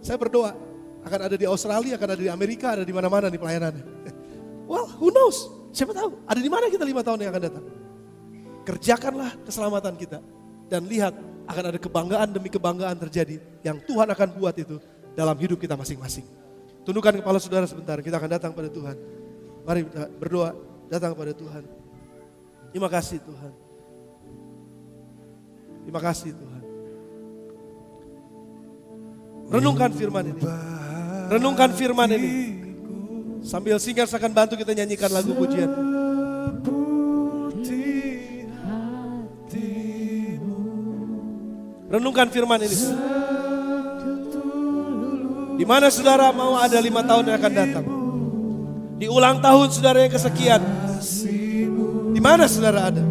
Saya berdoa, akan ada di Australia, akan ada di Amerika, ada di mana-mana nih pelayanannya. Well, who knows? Siapa tahu, ada di mana kita 5 tahun yang akan datang. Kerjakanlah keselamatan kita. Dan lihat, akan ada kebanggaan demi kebanggaan terjadi. Yang Tuhan akan buat itu dalam hidup kita masing-masing. Tundukkan kepala saudara sebentar, kita akan datang pada Tuhan. Mari berdoa, datang pada Tuhan. Terima kasih Tuhan. Terima kasih Tuhan. Renungkan firman ini. Renungkan firman ini. Sambil singers akan bantu kita nyanyikan lagu pujian. Renungkan firman ini. Di mana saudara mau ada 5 tahun yang akan datang? Di ulang tahun saudara yang kesekian. Di mana saudara ada?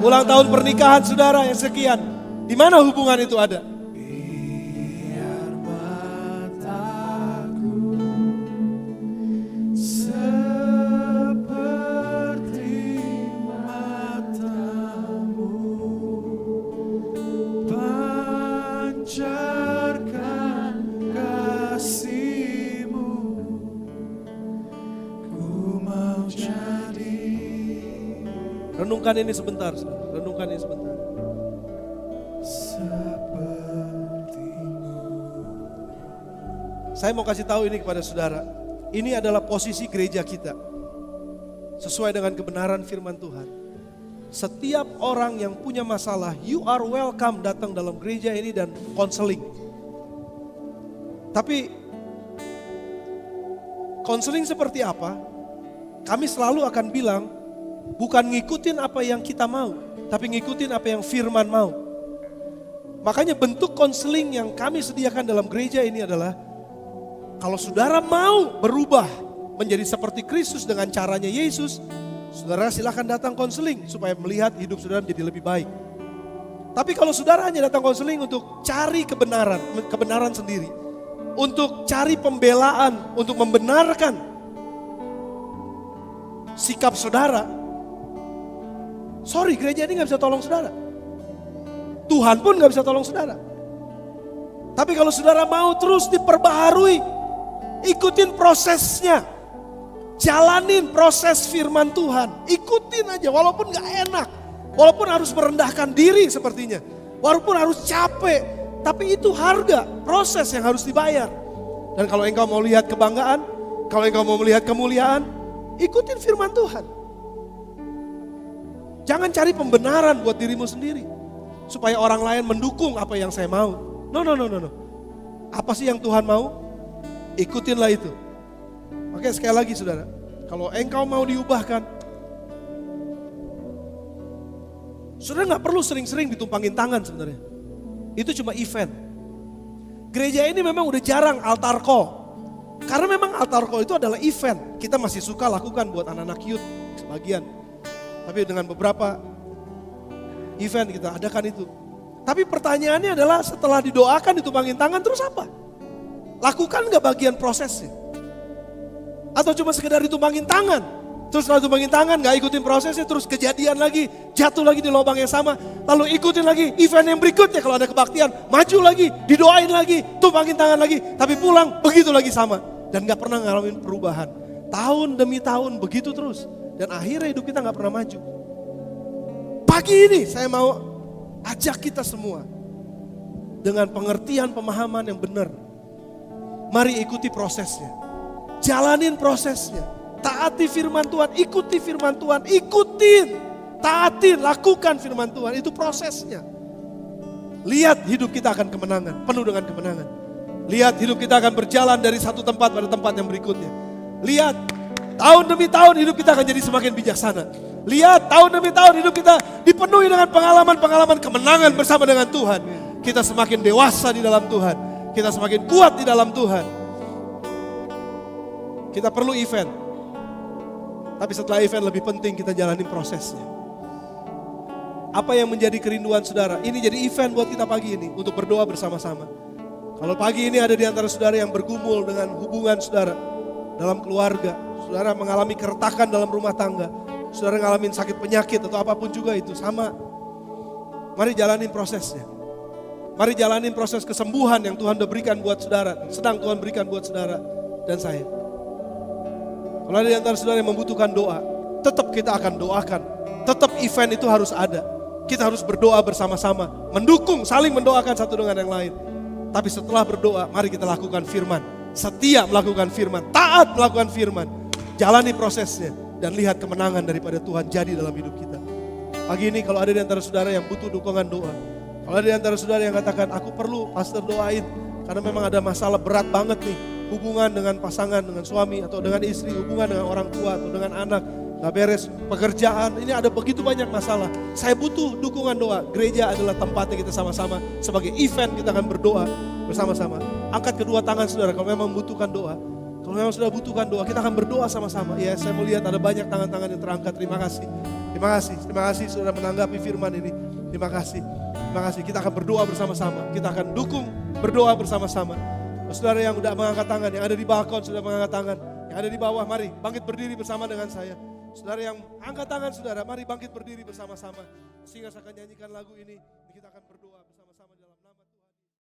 Ulang tahun pernikahan saudara yang sekian. Di mana hubungan itu ada? Renungkan ini sebentar, renungkan ini sebentar. Saya mau kasih tahu ini kepada saudara. Ini adalah posisi gereja kita. Sesuai dengan kebenaran firman Tuhan. Setiap orang yang punya masalah, you are welcome datang dalam gereja ini dan konseling. Tapi konseling seperti apa? Kami selalu akan bilang, bukan ngikutin apa yang kita mau, tapi ngikutin apa yang firman mau. Makanya bentuk konseling yang kami sediakan dalam gereja ini adalah, kalau saudara mau berubah menjadi seperti Kristus dengan caranya Yesus, saudara silakan datang konseling supaya melihat hidup saudara menjadi lebih baik. Tapi kalau saudara hanya datang konseling untuk cari kebenaran sendiri, untuk cari pembelaan, untuk membenarkan sikap saudara, sorry, gereja ini gak bisa tolong saudara. Tuhan pun gak bisa tolong saudara. Tapi kalau saudara mau terus diperbaharui, ikutin prosesnya. Jalanin proses firman Tuhan. Ikutin aja walaupun gak enak. Walaupun harus merendahkan diri sepertinya. Walaupun harus capek. Tapi itu harga, proses yang harus dibayar. Dan kalau engkau mau lihat kebanggaan, kalau engkau mau melihat kemuliaan, ikutin firman Tuhan. Jangan cari pembenaran buat dirimu sendiri. Supaya orang lain mendukung apa yang saya mau. No. Apa sih yang Tuhan mau? Ikutinlah itu. Oke, sekali lagi saudara. Kalau engkau mau diubahkan, saudara gak perlu sering-sering ditumpangin tangan sebenarnya. Itu cuma event. Gereja ini memang udah jarang altar call. Karena memang altar call itu adalah event. Kita masih suka lakukan buat anak-anak youth sebagian. Tapi dengan beberapa event kita adakan itu. Tapi pertanyaannya adalah setelah didoakan ditumpangin tangan terus apa? Lakukan gak bagian prosesnya? Atau cuma sekedar ditumpangin tangan? Terus setelah ditumpangin tangan gak ikutin prosesnya, terus kejadian lagi, jatuh lagi di lubang yang sama. Lalu ikutin lagi event yang berikutnya kalau ada kebaktian. Maju lagi, didoain lagi, tumpangin tangan lagi. Tapi pulang begitu lagi sama. Dan gak pernah ngalamin perubahan. Tahun demi tahun begitu terus. Dan akhirnya hidup kita gak pernah maju. Pagi ini saya mau ajak kita semua dengan pengertian pemahaman yang benar. Mari ikuti prosesnya. Jalanin prosesnya. Taati firman Tuhan, ikuti firman Tuhan, ikutin. taati, lakukan firman Tuhan, itu prosesnya. Lihat hidup kita akan kemenangan, penuh dengan kemenangan. Lihat hidup kita akan berjalan dari satu tempat pada tempat yang berikutnya. Lihat tahun demi tahun hidup kita akan jadi semakin bijaksana. Lihat tahun demi tahun hidup kita dipenuhi dengan pengalaman-pengalaman kemenangan bersama dengan Tuhan. Kita semakin dewasa di dalam Tuhan. Kita semakin kuat di dalam Tuhan. Kita perlu event. Tapi setelah event lebih penting kita jalani prosesnya. Apa yang menjadi kerinduan saudara? Ini jadi event buat kita pagi ini untuk berdoa bersama-sama. Kalau pagi ini ada di antara saudara yang bergumul dengan hubungan saudara dalam keluarga, saudara mengalami keretakan dalam rumah tangga, saudara ngalamin sakit penyakit atau apapun juga itu sama. Mari jalanin prosesnya. Mari jalanin proses kesembuhan yang Tuhan sudah berikan buat saudara, sedang Tuhan berikan buat saudara dan saya. Kalau ada di antara saudara yang membutuhkan doa, tetap kita akan doakan. Tetap event itu harus ada. Kita harus berdoa bersama-sama, mendukung, saling mendoakan satu dengan yang lain. Tapi setelah berdoa, mari kita lakukan firman. Setia melakukan firman, taat melakukan firman. Jalani prosesnya dan lihat kemenangan daripada Tuhan jadi dalam hidup kita. Pagi ini kalau ada di antara saudara yang butuh dukungan doa, kalau ada di antara saudara yang katakan, aku perlu pastor doain, karena memang ada masalah berat banget nih, hubungan dengan pasangan, dengan suami, atau dengan istri, hubungan dengan orang tua, atau dengan anak, gak beres, pekerjaan, ini ada begitu banyak masalah. Saya butuh dukungan doa. Gereja adalah tempatnya kita sama-sama, sebagai event kita akan berdoa bersama-sama. Angkat kedua tangan saudara kalau memang membutuhkan doa. Kalau memang sudah butuhkan doa, kita akan berdoa sama-sama. Ya, saya melihat ada banyak tangan-tangan yang terangkat. Terima kasih. Terima kasih. Terima kasih sudah menanggapi firman ini. Terima kasih. Terima kasih. Kita akan berdoa bersama-sama. Kita akan dukung berdoa bersama-sama. Saudara yang sudah mengangkat tangan, yang ada di balkon sudah mengangkat tangan, yang ada di bawah, mari bangkit berdiri bersama dengan saya. Saudara yang angkat tangan saudara, mari bangkit berdiri bersama-sama. Sehingga saya akan nyanyikan lagu ini, kita akan berdoa bersama-sama dalam nama Tuhan.